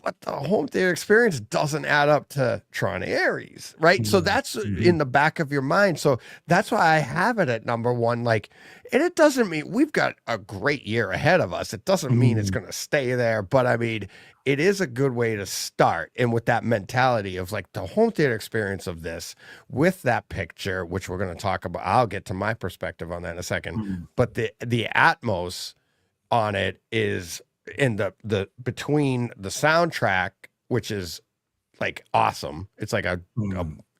but the home theater experience doesn't add up to Tron Ares, right? So that's in the back of your mind. So that's why I have it at number 1. Like, and it doesn't mean we've got a great year ahead of us. It doesn't mean it's going to stay there, but I mean, it is a good way to start. And with that mentality of like the home theater experience of this, with that picture, which we're going to talk about, I'll get to my perspective on that in a second. But the Atmos on it is in the between the soundtrack, which is like awesome. It's like a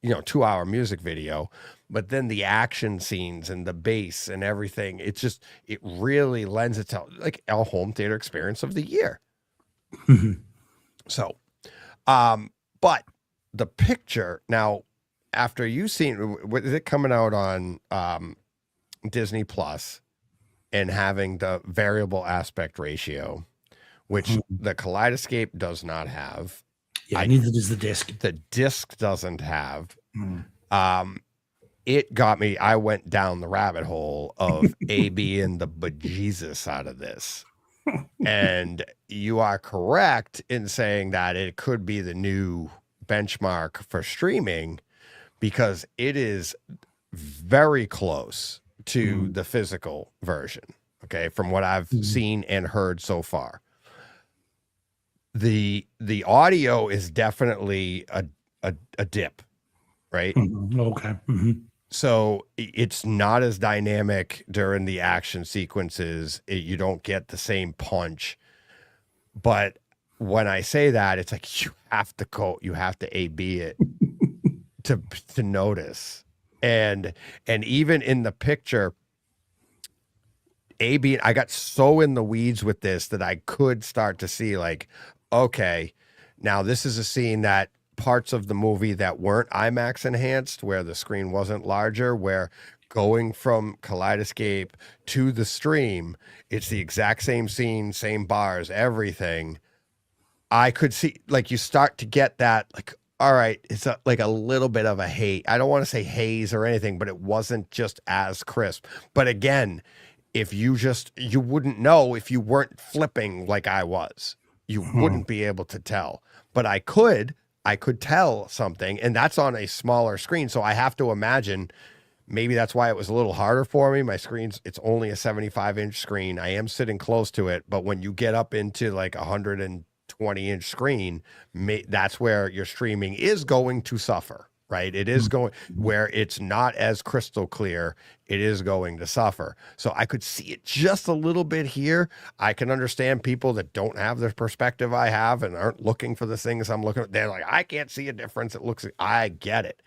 2-hour music video, but then the action scenes and the bass and everything, it really lends itself like a home theater experience of the year. So, but the picture now, after you've seen, what is it coming out on Disney Plus and having the variable aspect ratio, which the Kaleidoscape does not have. Yeah, neither does the disc. The disc doesn't have. It got me. I went down the rabbit hole of AB and the bejesus out of this. And you are correct in saying that it could be the new benchmark for streaming, because it is very close to the physical version. Okay, from what I've seen and heard so far. The audio is definitely a dip, right? Okay. So it's not as dynamic during the action sequences. You don't get the same punch. But when I say that, it's like you have to AB it to notice. And even in the picture, AB, I got so in the weeds with this that I could start to see like, okay, now this is a scene that parts of the movie that weren't IMAX enhanced, where the screen wasn't larger, where going from Kaleidoscape to the stream, it's the exact same scene, same bars, everything. I could see, like, you start to get that, like, all right, it's like a little bit of a haze. I don't want to say haze or anything, but it wasn't just as crisp. But again, if you wouldn't know if you weren't flipping like I was. You wouldn't be able to tell. But I could tell something, and that's on a smaller screen. So I have to imagine maybe that's why it was a little harder for me. My it's only a 75-inch screen. I am sitting close to it, but when you get up into like 120-inch screen, that's where your streaming is going to suffer. Right? It is going where it's not as crystal clear. It is going to suffer. So I could see it just a little bit here. I can understand people that don't have the perspective I have and aren't looking for the things I'm looking at. They're like, I can't see a difference. I get it.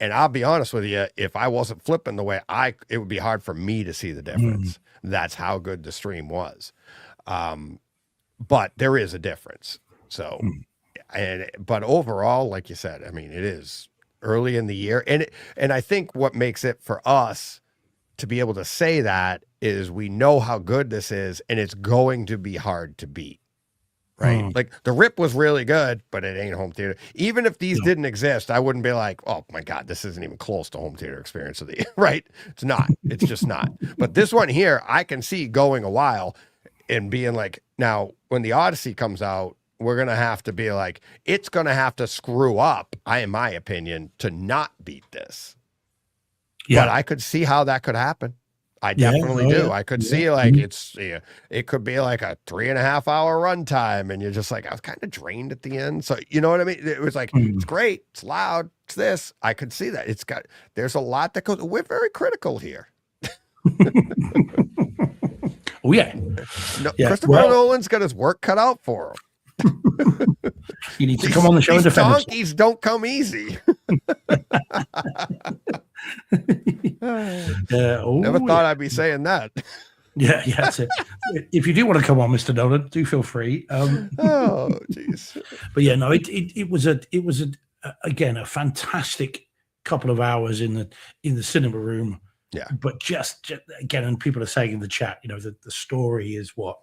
And I'll be honest with you, if I wasn't flipping the way it would be hard for me to see the difference. That's how good the stream was. But there is a difference. So, but overall, like you said, I mean, it is early in the year. And I think what makes it for us to be able to say that is we know how good this is, and it's going to be hard to beat. Right? Like The Rip was really good, but it ain't home theater. Even if these didn't exist, I wouldn't be like, oh my God, this isn't even close to home theater experience of the right? It's not. It's just not. But this one here, I can see going a while and being like, now when the Odyssey comes out, we're gonna have to be like, it's gonna have to screw up, in my opinion, to not beat this. Yeah. But I could see how that could happen. I definitely do. I could see like it could be like a 3.5 hour runtime, and you're just like, I was kind of drained at the end. So you know what I mean? It was like, it's great, it's loud, it's this. I could see that. There's a lot that goes. We're very critical here. Oh yeah. No, Christopher Nolan's got his work cut out for him. You need to come on the show and defend us. Donkeys don't come easy. Never thought I'd be saying that. Yeah, that's it. If you do want to come on, Mr. Nolan, do feel free. Oh, jeez. But yeah, no, it was again a fantastic couple of hours in the cinema room. Yeah. But just again, and people are saying in the chat, the story is what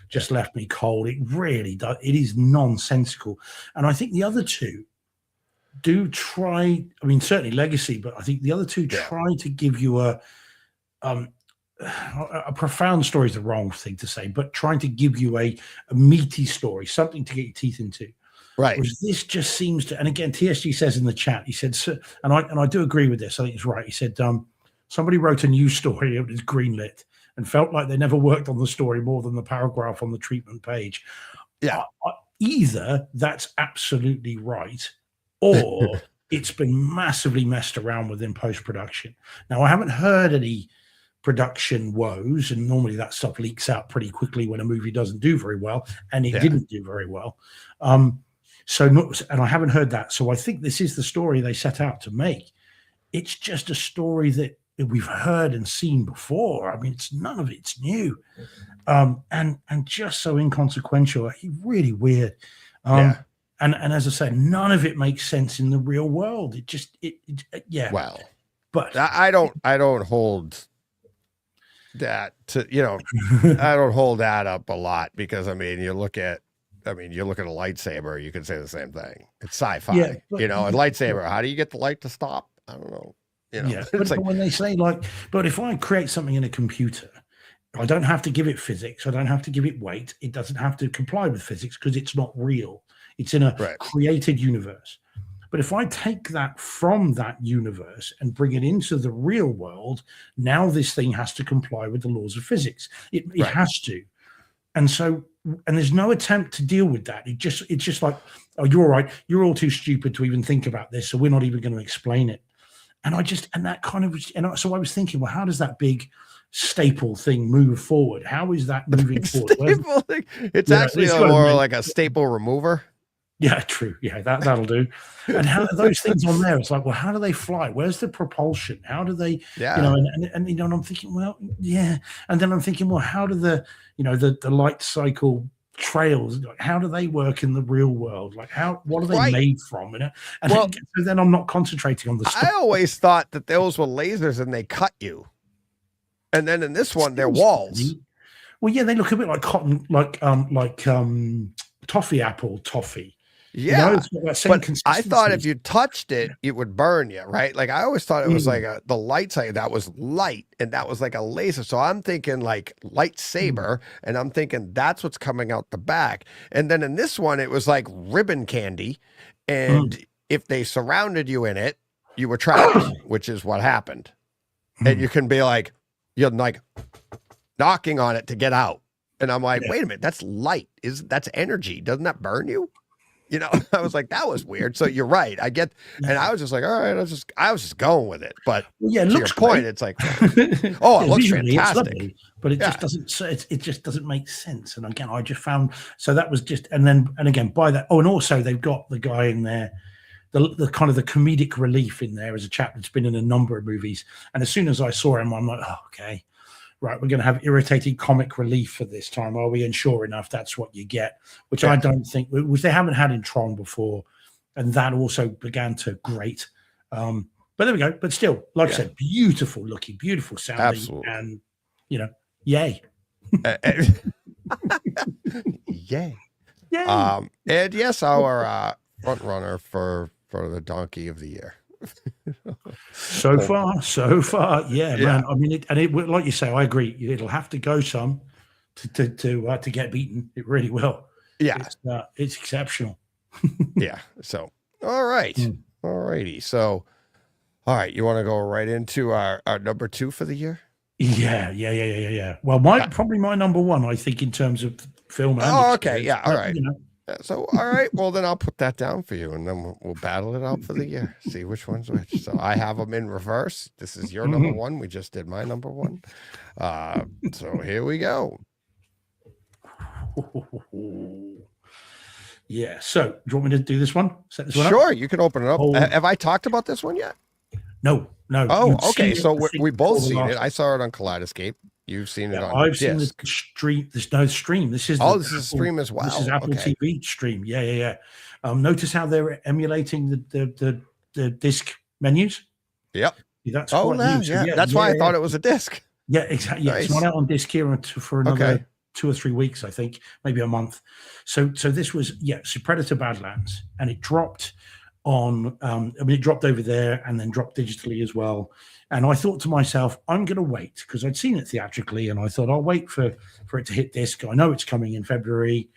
just left me cold. It really does. It is nonsensical. And I think the other two do try, I mean, certainly Legacy, but I think the other two try to give you a profound story is the wrong thing to say, but trying to give you a meaty story, something to get your teeth into. Right. Whereas this just seems to, and again, TSG says in the chat, he said, and I do agree with this. I think it's right. He said, somebody wrote a news story, it was greenlit, and felt like they never worked on the story more than the paragraph on the treatment page. Yeah. Either that's absolutely right, or it's been massively messed around with in post-production. Now, I haven't heard any production woes, and normally that stuff leaks out pretty quickly when a movie doesn't do very well, and it didn't do very well. And I haven't heard that. So I think this is the story they set out to make. It's just a story that we've heard and seen before. I mean, none of it's new, and just so inconsequential. Really weird. And as I said, none of it makes sense in the real world. It just Well, but I don't hold that to I don't hold that up a lot, because I mean you look at a lightsaber, you could say the same thing. It's sci-fi, a lightsaber. How do you get the light to stop? I don't know. But when they say but if I create something in a computer, I don't have to give it physics. I don't have to give it weight. It doesn't have to comply with physics because it's not real. It's in a created universe. But if I take that from that universe and bring it into the real world, now this thing has to comply with the laws of physics. It has to. And so, and there's no attempt to deal with that. It's just like, oh, you're all right. You're all too stupid to even think about this, so we're not even going to explain it. And that kind of, so I was thinking, well, how does that big staple thing move forward? How is that moving forward? Staple thing? It's actually more like a staple remover. Yeah, true. Yeah, that'll do. And how those things on there, it's like, well, how do they fly? Where's the propulsion? How do they, and I'm thinking, well, yeah. And then I'm thinking, well, how do the light cycle trails, how do they work in the real world? Like what are they made from? So then I'm not concentrating on the stuff. I always thought that those were lasers and they cut you. And then in this one, they're walls. Well, yeah, they look a bit like cotton, like toffee apple toffee. Yeah, but I thought if you touched it, it would burn you, right? Like I always thought it was like the light side that was light, and that was like a laser. So I'm thinking like lightsaber, and I'm thinking that's what's coming out the back. And then in this one, it was like ribbon candy, and if they surrounded you in it, you were trapped, which is what happened. And you can be like, you're like knocking on it to get out, and I'm like, wait a minute, that's light. That's energy? Doesn't that burn you? I was like, that was weird. So you're right. I get, and I was just like, all right, I was just going with it. But it to looks your point, it's like, oh, it looks fantastic. Lovely, but it just doesn't. It just doesn't make sense. And again, I just found that was just, and again by that. Oh, and also they've got the guy in there, the kind of the comedic relief in there as a chap that's been in a number of movies. And as soon as I saw him, I'm like, oh, okay. Right, we're going to have irritating comic relief for this time, are we? And sure enough, that's what you get, which I don't think, which they haven't had in Tron before, and that also began to grate. But there we go. But still, like I Yeah. said, beautiful looking, beautiful sounding, Absolutely. and yay. Yay. Yay. And yes, our front runner for the donkey of the year. So far, yeah, Yeah. man. I mean, it like you say, I agree. It'll have to go some to get beaten. It really will. Yeah. It's exceptional. Yeah. So, all right. Mm. All righty. So, all right. You want to go right into our number 2 for the year? Yeah. Well, probably my number one, I think, in terms of film. And Oh, okay. experience, Yeah. All but, right. So, all right. Well, then I'll put that down for you, and then we'll battle it out for the year. See which one's which. So I have them in reverse. This is your number one. We just did my number one. So here we go. Yeah. So, do you want me to do this one? Set this one up? Sure, you can open it up. Oh. Have I talked about this one yet? No. Oh, You've okay. seen it, So I think, we both before the seen last it. I saw it on Kaleidoscape. You've seen it Yeah, on I've seen disc. the stream. There's no stream. This is Oh, this is a stream as well. This is Apple Okay. TV stream. Yeah. Notice how they're emulating the disc menus. Yep. That's Oh, quite no, new. So, yeah. That's why I thought it was a disc. Yeah, exactly. Yeah, it's Nice. not out on disc here for another Okay. 2 or 3 weeks, I think, maybe a month. So this was so Predator Badlands, and it dropped on. It dropped over there and then dropped digitally as well. And I thought to myself, I'm going to wait, because I'd seen it theatrically, and I thought I'll wait for it to hit disc. I know it's coming in February.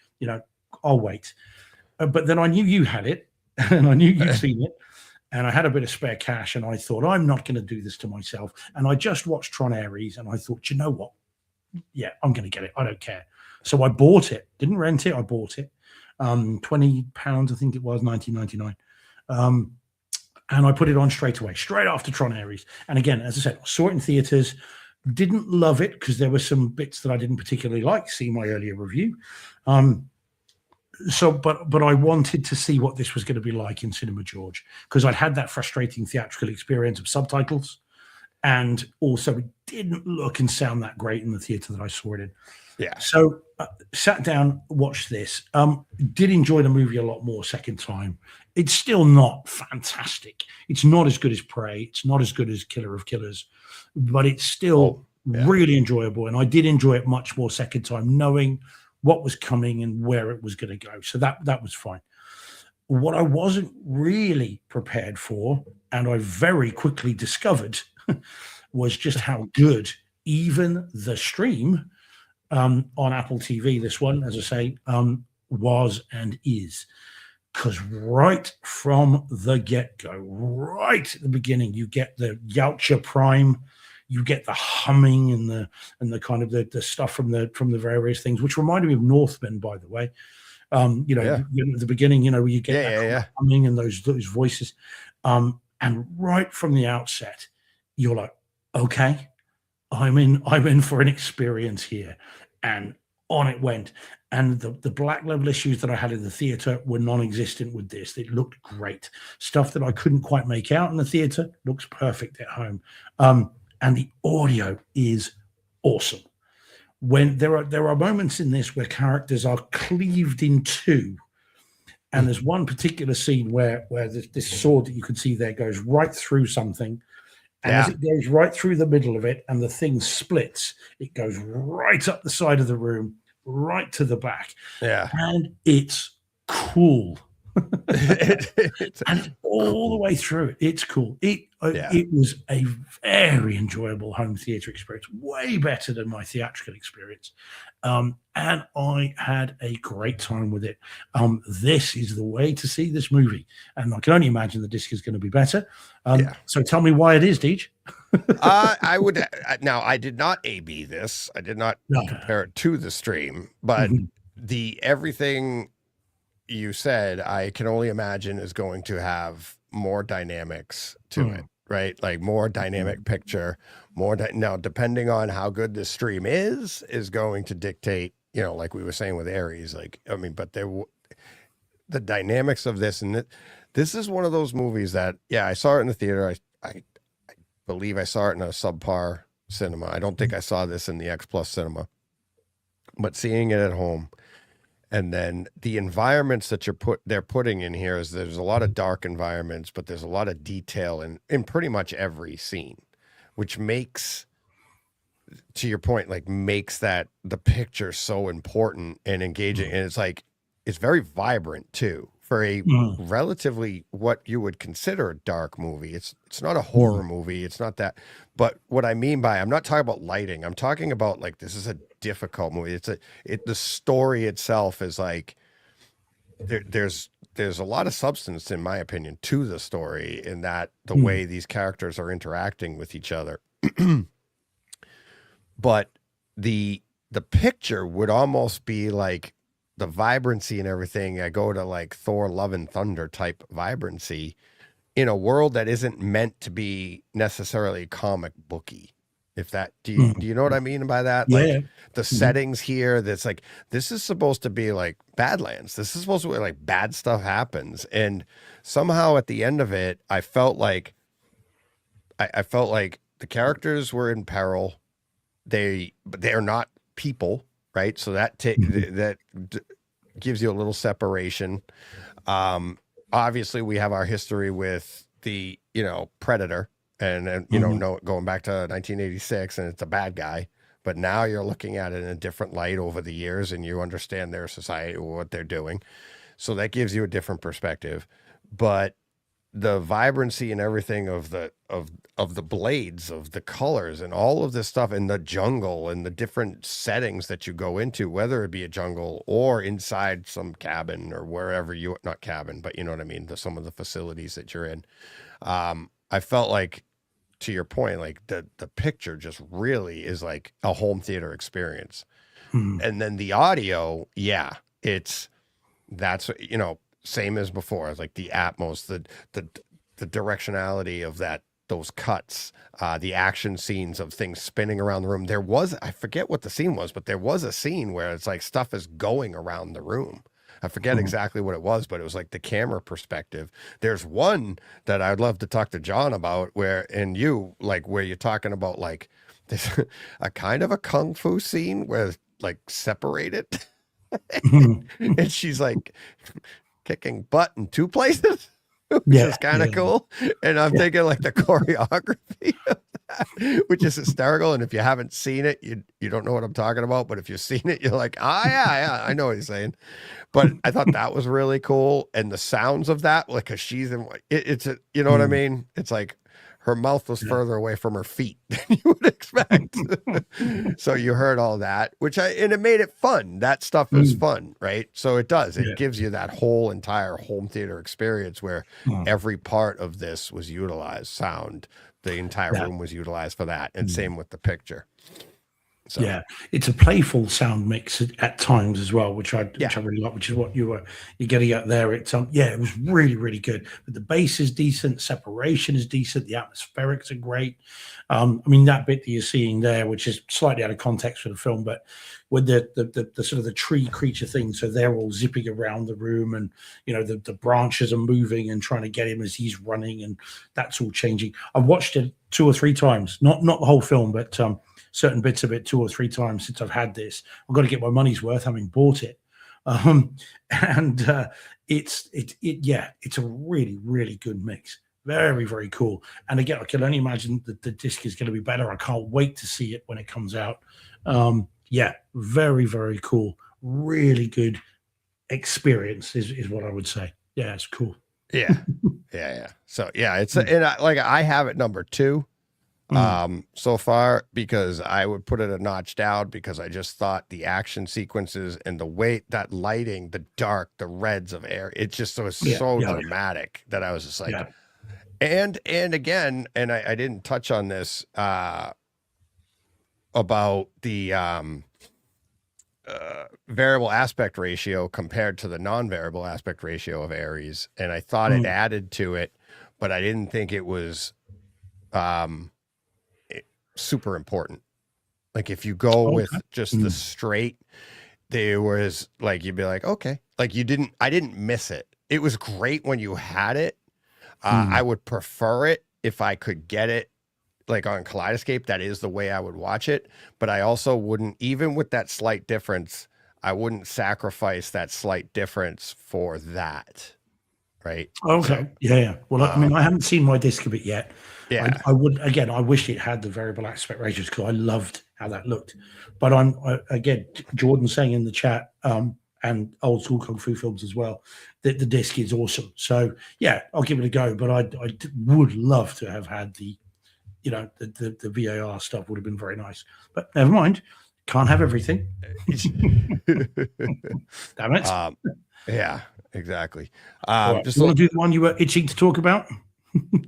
I'll wait. But then I knew you had it, and I knew you'd seen it, and I had a bit of spare cash, and I thought, I'm not going to do this to myself. And I just watched Tron Ares, and I thought, you know what? Yeah, I'm going to get it. I don't care. So I bought it. Didn't rent it. I bought it. £20, I think it was, 19.99. And I put it on straight away, straight after Tron Ares. And again, as I said, I saw it in theaters. Didn't love it because there were some bits that I didn't particularly like. See my earlier review. But I wanted to see what this was going to be like in Cinema George, because I'd had that frustrating theatrical experience of subtitles, and also it didn't look and sound that great in the theater that I saw it in. Yeah. So sat down, watched this. Did enjoy the movie a lot more second time. It's still not fantastic. It's not as good as Prey. It's not as good as Killer of Killers, but it's still really enjoyable. And I did enjoy it much more second time, knowing what was coming and where it was going to go. So that was fine. What I wasn't really prepared for, and I very quickly discovered, was just how good even the stream on Apple TV, this one, as I say, was and is. Because right from the get-go, right at the beginning, you get the Yautja Prime, you get the humming and the kind of the stuff from the various things, which reminded me of Northman, by the way. At the beginning, where you get that humming and those voices. And right from the outset, you're like, okay, I'm in for an experience here. And on it went. And the black level issues that I had in the theater were non-existent with this. It looked great. Stuff that I couldn't quite make out in the theater looks perfect at home. And the audio is awesome. When there are moments in this where characters are cleaved in two, and there's one particular scene where this sword that you can see there goes right through something, and as it goes right through the middle of it and the thing splits, it goes right up the side of the room, right to the back. Yeah. And it's cool. And all the way through it, it's cool. It was a very enjoyable home theater experience, way better than my theatrical experience. And I had a great time with it. This is the way to see this movie. And I can only imagine the disc is going to be better. So tell me why it is, Deej. I would now. I did not A/B this. I did not compare it to the stream, but everything you said, I can only imagine is going to have more dynamics to it, right? Like more dynamic picture, now depending on how good the stream is going to dictate, like we were saying with Ares, but the dynamics of this, and this is one of those movies that, I saw it in the theater. I believe I saw it in a subpar cinema. I don't think I saw this in the X Plus cinema, but seeing it at home, And then the environments that they're putting in here is there's a lot of dark environments, but there's a lot of detail in pretty much every scene, which makes, to your point, like makes that the picture so important and engaging. And it's like, it's very vibrant too for a relatively what you would consider a dark movie. It's not a horror movie. It's not that. But what I mean by, I'm not talking about lighting. I'm talking about like, this is a difficult movie. The story itself is like, there's a lot of substance, in my opinion, to the story in that the way these characters are interacting with each other. But the picture would almost be like the vibrancy and everything. I go to like Thor Love and Thunder type vibrancy in a world that isn't meant to be necessarily comic booky. If that, do you know what I mean by that? Yeah. Like the settings here, that's like, this is supposed to be like Badlands. This is supposed to be like bad stuff happens. And somehow at the end of it, I felt like the characters were in peril. But they are not people, right? So that gives you a little separation. Obviously we have our history with the, Predator and going back to 1986, and it's a bad guy, but now you're looking at it in a different light over the years, and you understand their society, what they're doing. So that gives you a different perspective. But the vibrancy and everything of the blades, of the colors and all of this stuff, and the jungle and the different settings that you go into, whether it be a jungle or inside some cabin or wherever not cabin, but you know what I mean? Some of the facilities that you're in. I felt like, to your point, like the picture just really is like a home theater experience. And then the audio, that's same as before, like the Atmos, the directionality of those cuts, the action scenes of things spinning around the room. I forget what the scene was, but there was a scene where it's like stuff is going around the room. I forget exactly what it was, but it was like the camera perspective. There's one that I'd love to talk to John about where you're talking about like this, a kind of a kung fu scene where like separated and she's like kicking butt in two places, which is kind of cool. And I'm thinking like the choreography of that, which is hysterical. And if you haven't seen it, you don't know what I'm talking about. But if you've seen it, you're like, yeah, I know what he's saying. But I thought that was really cool. And the sounds of that, like, cause she's in, you know what I mean? It's like her mouth was further away from her feet than you would expect. So you heard all that, and it made it fun. That stuff is fun, right? So it does. It gives you that whole entire home theater experience where every part of this was utilized. Sound, the entire room was utilized for that. And same with the picture. So. Yeah, it's a playful sound mix at times as well, which I really like, which is what you're getting at there. It was really, really good. But the bass is decent, separation is decent, the atmospherics are great. I mean, that bit that you're seeing there, which is slightly out of context for the film, but with the sort of the tree creature thing, so they're all zipping around the room, and the branches are moving and trying to get him as he's running, and that's all changing. I've watched it 2 or 3 times, not the whole film, but certain bits of it 2 or 3 times since I've had this. I've got to get my money's worth having bought it. It's a really, really good mix. Very, very cool. And again, I can only imagine that the disc is going to be better. I can't wait to see it when it comes out. Very, very cool. Really good experience is what I would say. Yeah, it's cool. Yeah. So I have it number 2. So far, because I would put it a notch down, because I just thought the action sequences and the way that lighting, the dark, the reds of air, it just was so dramatic that I was just like, and again, and I didn't touch on this, about the, variable aspect ratio compared to the non-variable aspect ratio of Ares. And I thought it added to it, but I didn't think it was, super important. Like if you go with just the straight, there was like, you'd be like, okay, like I didn't miss it. It was great when you had it. I would prefer it if I could get it like on Kaleidoscape. That is the way I would watch it. But I also wouldn't, even with that slight difference, I wouldn't sacrifice that slight difference for that. Right. Okay. Yeah. Well, I mean, I haven't seen my disc of it yet. Yeah. I would, again, I wish it had the variable aspect ratios because I loved how that looked. But again, Jordan saying in the chat, and old school Kung Fu films as well, that the disc is awesome. So yeah, I'll give it a go. But I would love to have had the VAR stuff would have been very nice. But never mind. Can't have everything. Damn it. Yeah, exactly. Right. Just you want to do the one you were itching to talk about?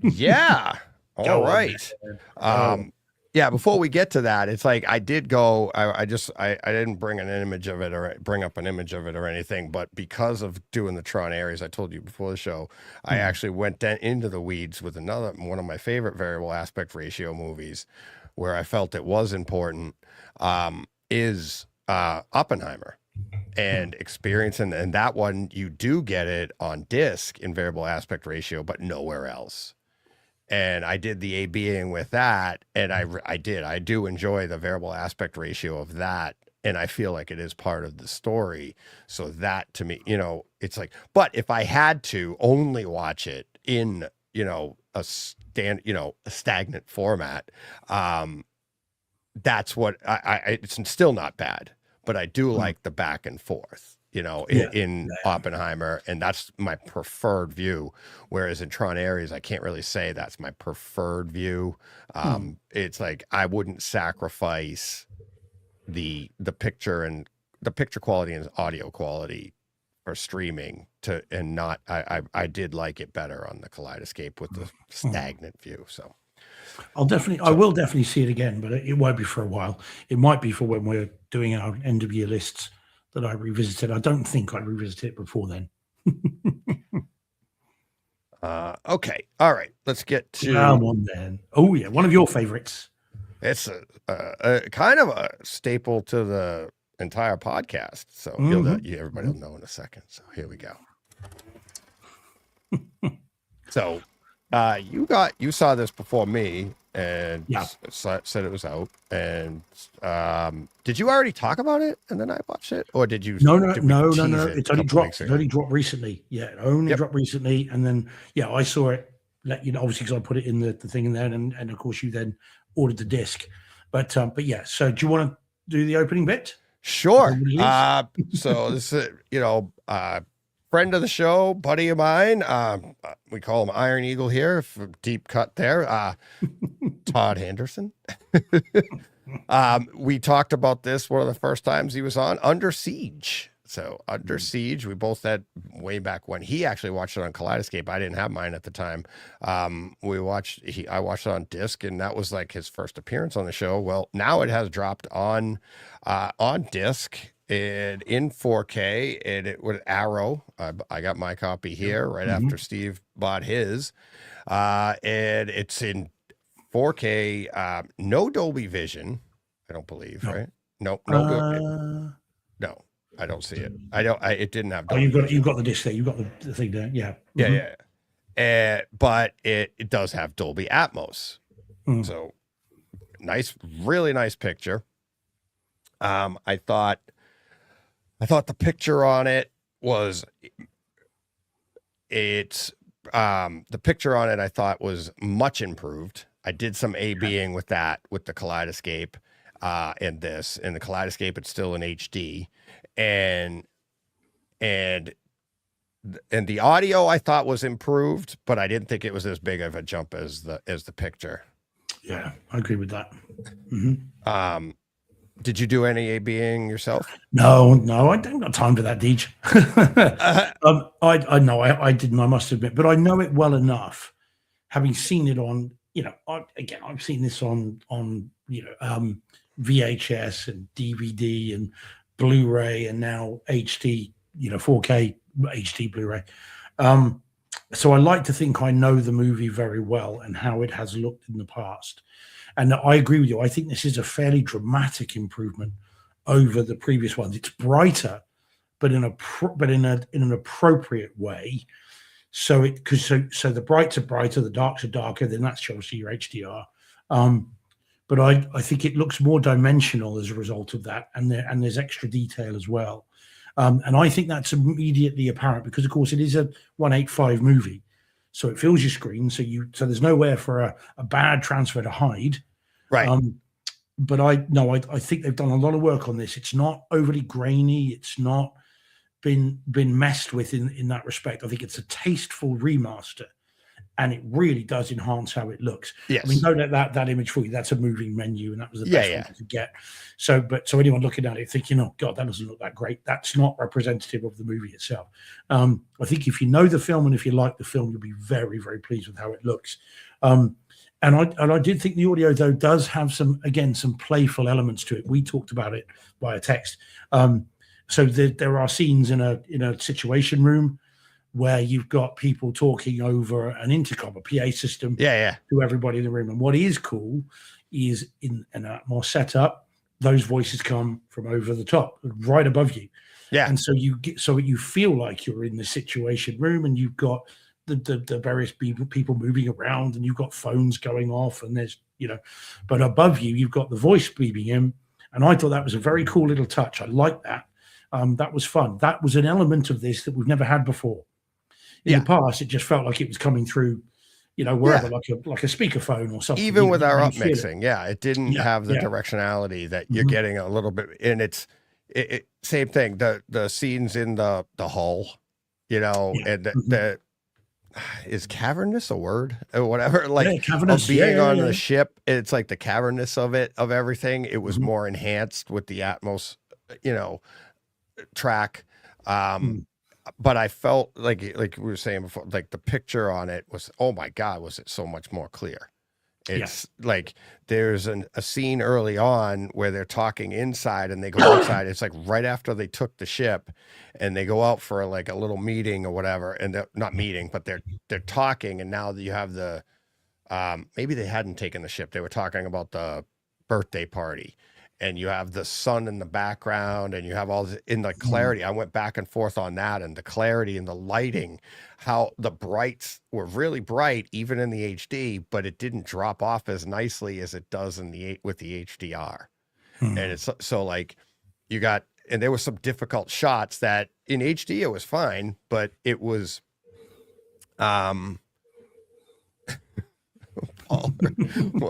Yeah. Go All on, right. man. Yeah, before we get to that, it's like I did go. I didn't bring an image of it or bring up an image of it or anything, but because of doing the Tron Ares, I told you before the show, I actually went into the weeds with one of my favorite variable aspect ratio movies, where I felt it was important, is Oppenheimer, and experiencing, and that one you do get it on disc in variable aspect ratio, but nowhere else. And I did the ABing with that, and I do enjoy the variable aspect ratio of that, and I feel like it is part of the story. So that to me, it's like, but if I had to only watch it in, a stagnant format, that's what it's still not bad, but I do like the back and forth. In Oppenheimer, and that's my preferred view. Whereas in Tron Ares, I can't really say that's my preferred view. It's like I wouldn't sacrifice the picture and the picture quality and audio quality for streaming I did like it better on the Kaleidoscape with the stagnant view. So I will definitely see it again, but it won't be for a while. It might be for when we're doing our end of year lists that I revisited. I don't think I revisited it before then. Okay. All right. Let's get to one then. Oh yeah, one of your favorites. It's a kind of a staple to the entire podcast. So everybody will know in a second. So here we go. So you saw this before me and said it was out. And did you already talk about it and then I watched it, or did you? No. It's only dropped. It only dropped recently. Yeah, it only dropped recently, and then I saw it. Obviously, because I put it in the thing in there, and of course you then ordered the disc. But yeah. So do you want to do the opening bit? Sure. So this is friend of the show, buddy of mine. We call him Iron Eagle here, deep cut there. Todd Henderson. We talked about this one of the first times he was on Under Siege. So Under Siege, we both had way back when he actually watched it on Kaleidoscape. I didn't have mine at the time. I watched it on disc, and that was like his first appearance on the show. Well, now it has dropped on disc and in 4K, and it with Arrow. I got my copy here right after Steve bought his, and it's in 4K. No Dolby Vision, I don't believe, right? No, no. I don't see it. It didn't have. Dolby you've got the disc there. You've got the thing there. Yeah. Yeah. But it does have Dolby Atmos. So nice, really nice picture. I thought the picture on it was the picture on it I thought was much improved. I did some A-Bing with the Kaleidoscape and the Kaleidoscape it's still in HD, and the audio I thought was improved, but I didn't think it was as big of a jump as the picture. Yeah, I agree with that. Did you do any A-Bing yourself? No, I don't got time for that, Deej. I know I didn't, I must admit, but I know it well enough, having seen it on, I've seen this on VHS and DVD and Blu-ray and now HD, 4K HD Blu-ray. So I like to think I know the movie very well and how it has looked in the past. And I agree with you. I think this is a fairly dramatic improvement over the previous ones. It's brighter, but in an appropriate way. So so the brights are brighter, the darks are darker. Then that's obviously your HDR. but I think it looks more dimensional as a result of that, and there's extra detail as well. And I think that's immediately apparent because, of course, it is a 185 movie, so it fills your screen. So there's nowhere for a bad transfer to hide. Right. But I think they've done a lot of work on this. It's not overly grainy. It's not been messed with in that respect. I think it's a tasteful remaster, and it really does enhance how it looks. Yes. I mean, don't let that image fool you. That's a moving menu, and that was the best one you could get. So anyone looking at it thinking, oh God, that doesn't look that great, that's not representative of the movie itself. I think if you know the film and if you like the film, you'll be very, very pleased with how it looks. And I did think the audio, though, does have some playful elements to it. We talked about it via text. So there are scenes in a situation room where you've got people talking over an intercom, a PA system, to everybody in the room. And what is cool is in a more setup, those voices come from over the top, right above you. Yeah. And so you feel like you're in the situation room, and you've got the various people moving around, and you've got phones going off, and there's, but above you, you've got the voice beaming in. And I thought that was a very cool little touch. I like that. That was fun. That was an element of this that we've never had before. In the past, it just felt like it was coming through, wherever, like a speakerphone or something. Even with our upmixing, it didn't have the directionality that you're getting a little bit. And it's same thing. The scenes in the hull, and the is cavernous a word or whatever, like cavernous, of being on the ship. It's like the cavernous of everything. It was more enhanced with the Atmos, track. But I felt like we were saying before, like the picture on it was, oh my God, was it so much more clear? It's like there's a scene early on where they're talking inside and they go outside. It's like right after they took the ship and they go out for like a little meeting or whatever. And they're not meeting, but they're talking. And now you have the, maybe they hadn't taken the ship. They were talking about the birthday party. And you have the sun in the background, and you have all this in the clarity. I went back and forth on that, and the clarity and the lighting, how the brights were really bright, even in the HD, but it didn't drop off as nicely as it does with the HDR. And it's so like you got, and there were some difficult shots that in HD it was fine, but it was, what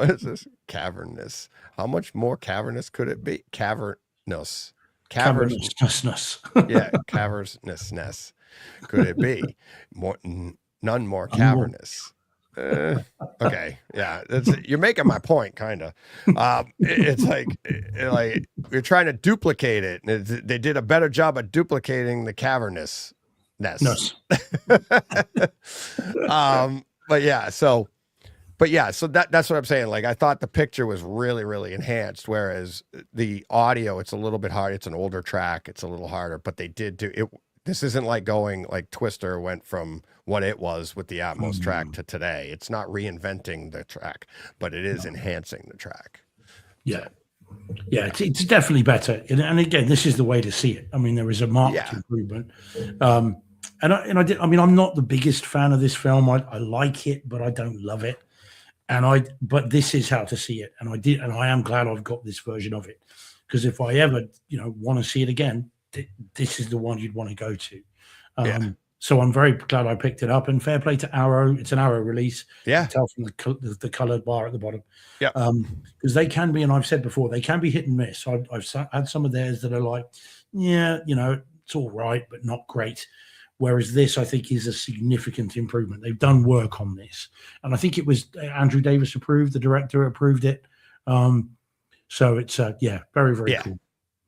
is this? Cavernous. How much more cavernous could it be? Cavernousness. Yeah, cavernousness. Could it be? None more cavernous. Okay, yeah, you're making my point, kind of. It's like you're trying to duplicate it. They did a better job of duplicating the cavernousness. So that's what I'm saying. Like, I thought the picture was really, really enhanced, whereas the audio, it's a little bit hard. It's an older track. It's a little harder, but they did do it. This isn't like going like Twister went from what it was with the Atmos track to today. It's not reinventing the track, but it is enhancing the track. Yeah. Yeah, it's definitely better. And again, this is the way to see it. I mean, there is a marked improvement. And I'm not the biggest fan of this film. I like it, but I don't love it. But this is how to see it. And I am glad I've got this version of it, because if I ever, want to see it again, this is the one you'd want to go to. So I'm very glad I picked it up, and fair play to Arrow. It's an Arrow release. Yeah. You can tell from the colored bar at the bottom. Yeah. Because they can be, and I've said before, they can be hit and miss. I've had some of theirs that are like, it's all right, but not great. Whereas this, I think, is a significant improvement. They've done work on this. And I think it was Andrew Davis approved, the director approved it. So it's, very, very cool.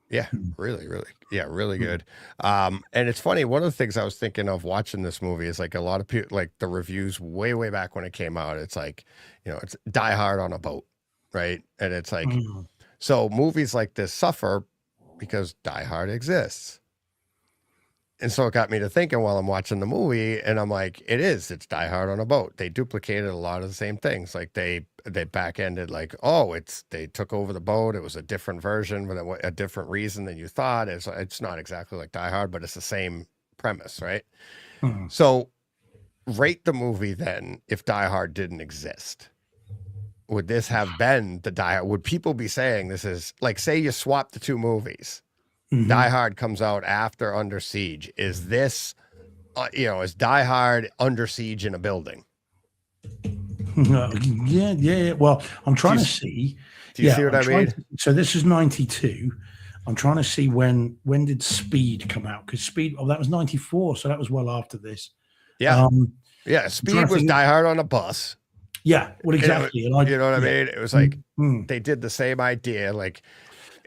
Yeah, really, really. Yeah, really good. And it's funny, one of the things I was thinking of watching this movie is like a lot of people, like the reviews way, way back when it came out, it's like, it's Die Hard on a boat, right? And it's like, so movies like this suffer because Die Hard exists. And so it got me to thinking while I'm watching the movie, and I'm like, it's Die Hard on a boat. They duplicated a lot of the same things. Like they back-ended like, they took over the boat. It was a different version with a different reason than you thought. It's not exactly like Die Hard, but it's the same premise, right? So rate the movie then if Die Hard didn't exist. would this have been the Die Hard? Would people be saying this is like, say you swap the two movies, Mhm. Die Hard comes out after Under Siege. Is this, is Die Hard Under Siege in a building? Yeah. Well, I'm trying to see. Do you see what I mean? So this is 92. I'm trying to see when did Speed come out? Because Speed, that was 94, so that was well after this. Yeah. trying Speed to was think- Die Hard on a bus. Yeah, well, exactly. And You know what I mean? It was like Mm. they did the same idea. Like,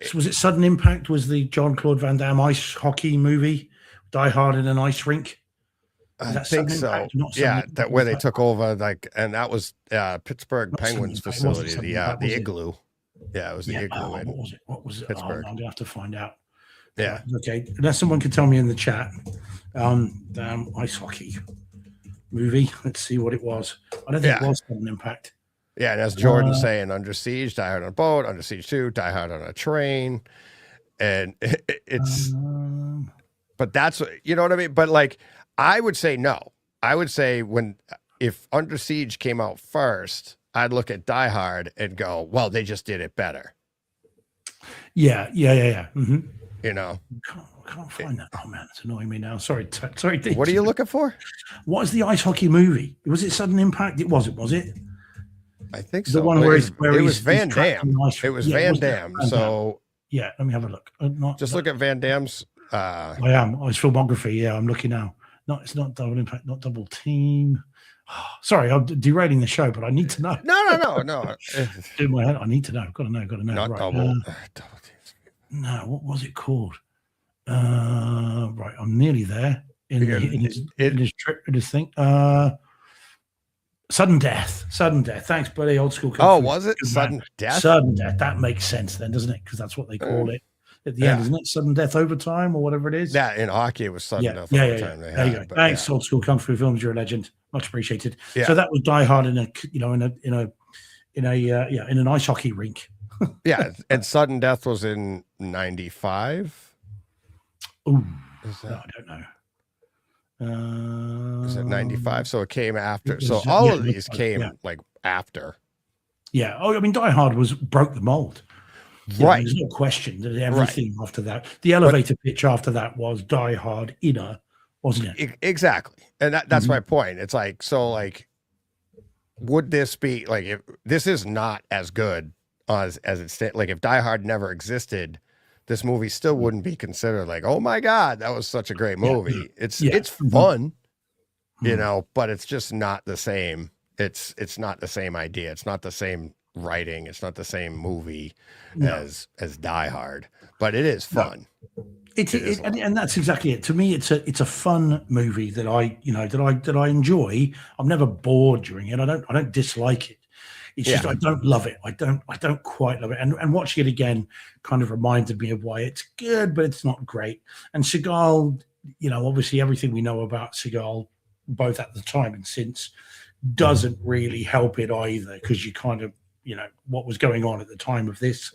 So was it Sudden Impact? Was the Jean-Claude Van Damme ice hockey movie Die Hard in an ice rink? I that think Sudden so. Impact? Not Sudden Yeah, Impact, that where they was that- took over, like, and that was Pittsburgh Not Sudden Penguins Impact, it wasn't facility. Sudden The Impact, was it? Igloo. Yeah, it was the Igloo. What was it? What was it? Pittsburgh. I'm gonna have to find out. Yeah. Okay. Unless someone can tell me in the chat. Ice hockey movie. Let's see what it was. I don't think it Yeah. was Sudden Impact. Yeah, and as Jordan Uh, saying, Under Siege, Die Hard on a boat, Under Siege 2, Die Hard on a train. And it's, Um, but that's, you know what I mean? But like, I would say no. I would say if Under Siege came out first, I'd look at Die Hard and go, well, they just did it better, yeah. Mm-hmm. you know? Can't find that. Oh man, it's annoying me now. Sorry, sorry. Dave. What are you looking for? What is the ice hockey movie? Was it Sudden Impact? It was. Was it? I think The so. one It where was, he's- where it he's- was Van he's trapped in Damme. the ice It was rink. Yeah, Van was it Damme. Van Damme? So Yeah. Let me have a look. just look at Van Damme's. I am. His filmography. Yeah, I'm looking now. No, it's not Double Impact. Not Double Team. Sorry, I'm derailing the show, but I need to know. No. In my head, I need to know. Got to know. Not Right. double. Double teams. No, what was it called? Right, I'm nearly there in his thing. Sudden Death. Thanks, buddy. Old school. Oh, was it Good Sudden man. Death? Sudden Death. That makes sense then, doesn't it? Because that's what they call it at the end, isn't it? Sudden Death Overtime or whatever it is. Yeah, in hockey it was Sudden Yeah. Death. There Overtime they you had, go. but Thanks, yeah. Old School Kung Fu Films. You're a legend. Much appreciated. Yeah. So that was Die Hard in an ice hockey rink. Yeah, and Sudden Death was in 95. Ooh, Is no, that, I don't know. is it 95? So it came after. it So was- all yeah, of these yeah. came like after. Yeah. Oh, I mean, Die Hard broke the mold. You know, Right. there's no question that everything after that, the elevator pitch after that was Die Hard Inner, wasn't it? Exactly. And that's Mm-hmm. my point. It's like, so like, would this be like, if this is not as good as it's like, if Die Hard never existed, this movie still wouldn't be considered like, oh my God, that was such a great movie. It's fun, you know, but it's just not the same. It's not the same idea. It's not the same writing. It's not the same movie as Die Hard, but it is fun. And that's exactly it. To me, it's a fun movie that I enjoy. I'm never bored during it. I don't dislike it. It's just I don't love it. I don't quite love it. And watching it again kind of reminded me of why it's good, but it's not great. And Seagal, obviously everything we know about Seagal, both at the time and since, doesn't really help it either, because you kind of, what was going on at the time of this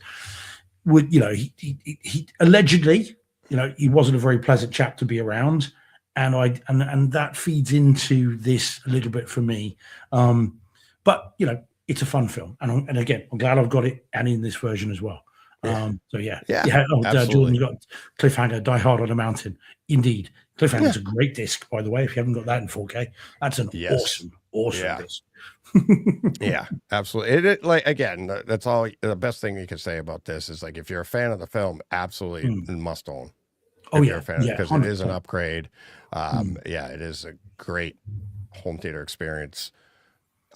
would, he allegedly, he wasn't a very pleasant chap to be around. And that feeds into this a little bit for me. But, it's a fun film. And again, I'm glad I've got it and in this version as well. Oh, Jordan, you got Cliffhanger, Die Hard on a Mountain. Indeed. Cliffhanger's a great disc, by the way. If you haven't got that in 4K, that's an awesome disc. Yeah, absolutely. Like, again, that's all. The best thing you can say about this is, like, if you're a fan of the film, absolutely must own. Oh, you're a fan, because 100%. it is an upgrade. Yeah, it is a great home theater experience,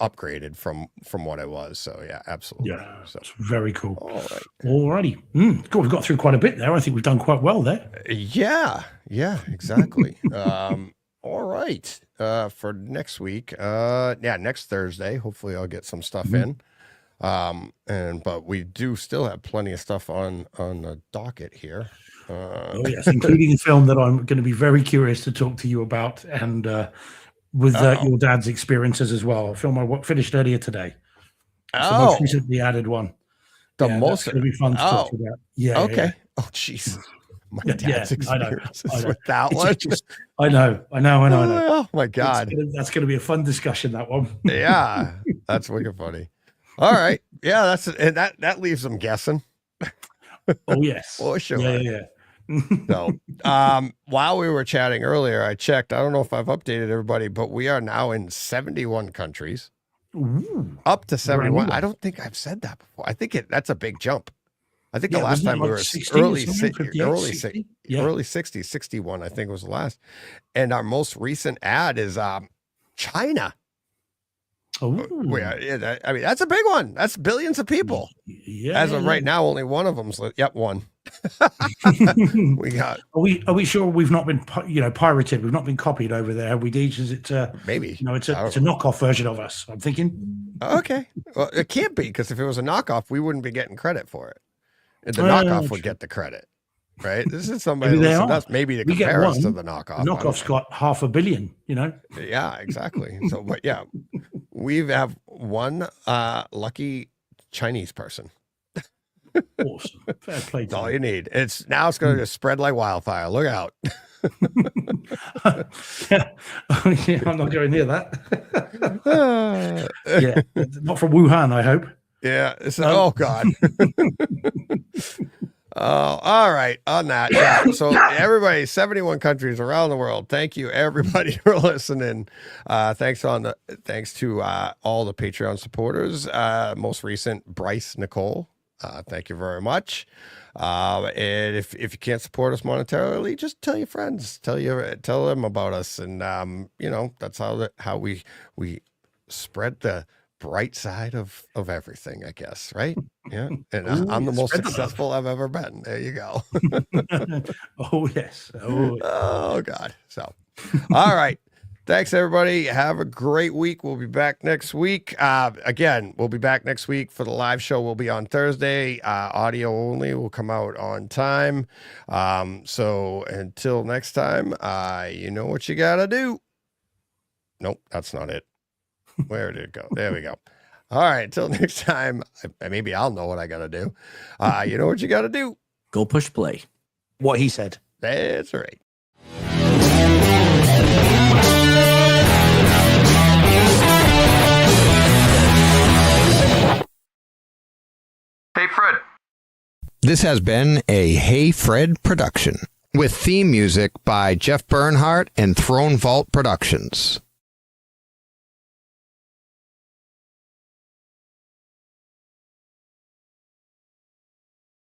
upgraded from what it was. So yeah, absolutely. Yeah, so it's very cool. all right. Alrighty. Cool. We've got through quite a bit there. I think we've done quite well there. Yeah, exactly. All right. For next week, next Thursday, hopefully I'll get some stuff in. But we do still have plenty of stuff on the docket here. Yes, including a film that I'm going to be very curious to talk to you about, and with your dad's experiences as well. A film I finished earlier today. It's the most recently added one. That's going to be fun to talk about. Yeah. Okay. Yeah. Oh, jeez. My dad's experiences I know. with that It's one. just- I know. Oh my God. That's going to be a fun discussion, that one. Yeah, that's wicked funny. All right. Yeah, and that leaves them guessing. Oh yes. For sure. Yeah. So, while we were chatting earlier, I checked. I don't know if I've updated everybody, but we are now in 71 countries. Ooh. Up to 71. Brand new. I don't think I've said that before. I think that's a big jump. I think the Yeah, last wasn't it time we like were 60 or early, something? 58, 60? Yeah. early 60s, 61, I think was the last. And our most recent ad is China. Oh, I mean, that's a big one. That's billions of people. yeah. As of right now, only one of them's one. We got Are we sure we've not been pirated? We've not been copied over there, have we, Deej? Is it maybe. it's a knockoff version of us, I'm thinking. Okay. Well, it can't be, because if it was a knockoff, we wouldn't be getting credit for it. And the knockoff would get the credit, right? This is somebody Maybe they listen to are. us, maybe to We get compare us one. to the knockoff. The knockoff's got 500 million, Yeah, exactly. So, but yeah, we have one lucky Chinese person. Awesome. Fair play That's to all them. you need. It's going to spread like wildfire. Look out. Yeah, I'm not going near that. Yeah, not from Wuhan, I hope. Yeah. Oh God. All right. On that. Yeah. So everybody, 71 countries around the world. Thank you, everybody, for listening. Thanks to all the Patreon supporters. Most recent, Bryce Nicole. Thank you very much. And if you can't support us monetarily, just tell your friends, tell them about us, and that's how we spread the bright side of everything, I guess, right? Yeah. And I'm the most successful I've ever been. There you go. Oh yes. Oh God. So, all right. Thanks, everybody. Have a great week. We'll be back next week. Again, we'll be back next week for the live show. We'll be on Thursday. Audio only will come out on time. So until next time, you know what you got to do. Nope, that's not it. Where did it go? There we go. All right. Until next time, maybe I'll know what I got to do. You know what you got to do. Go push play. What he said. That's right. Hey, Fred. This has been a Hey Fred production with theme music by Jeff Bernhardt and Throne Vault Productions.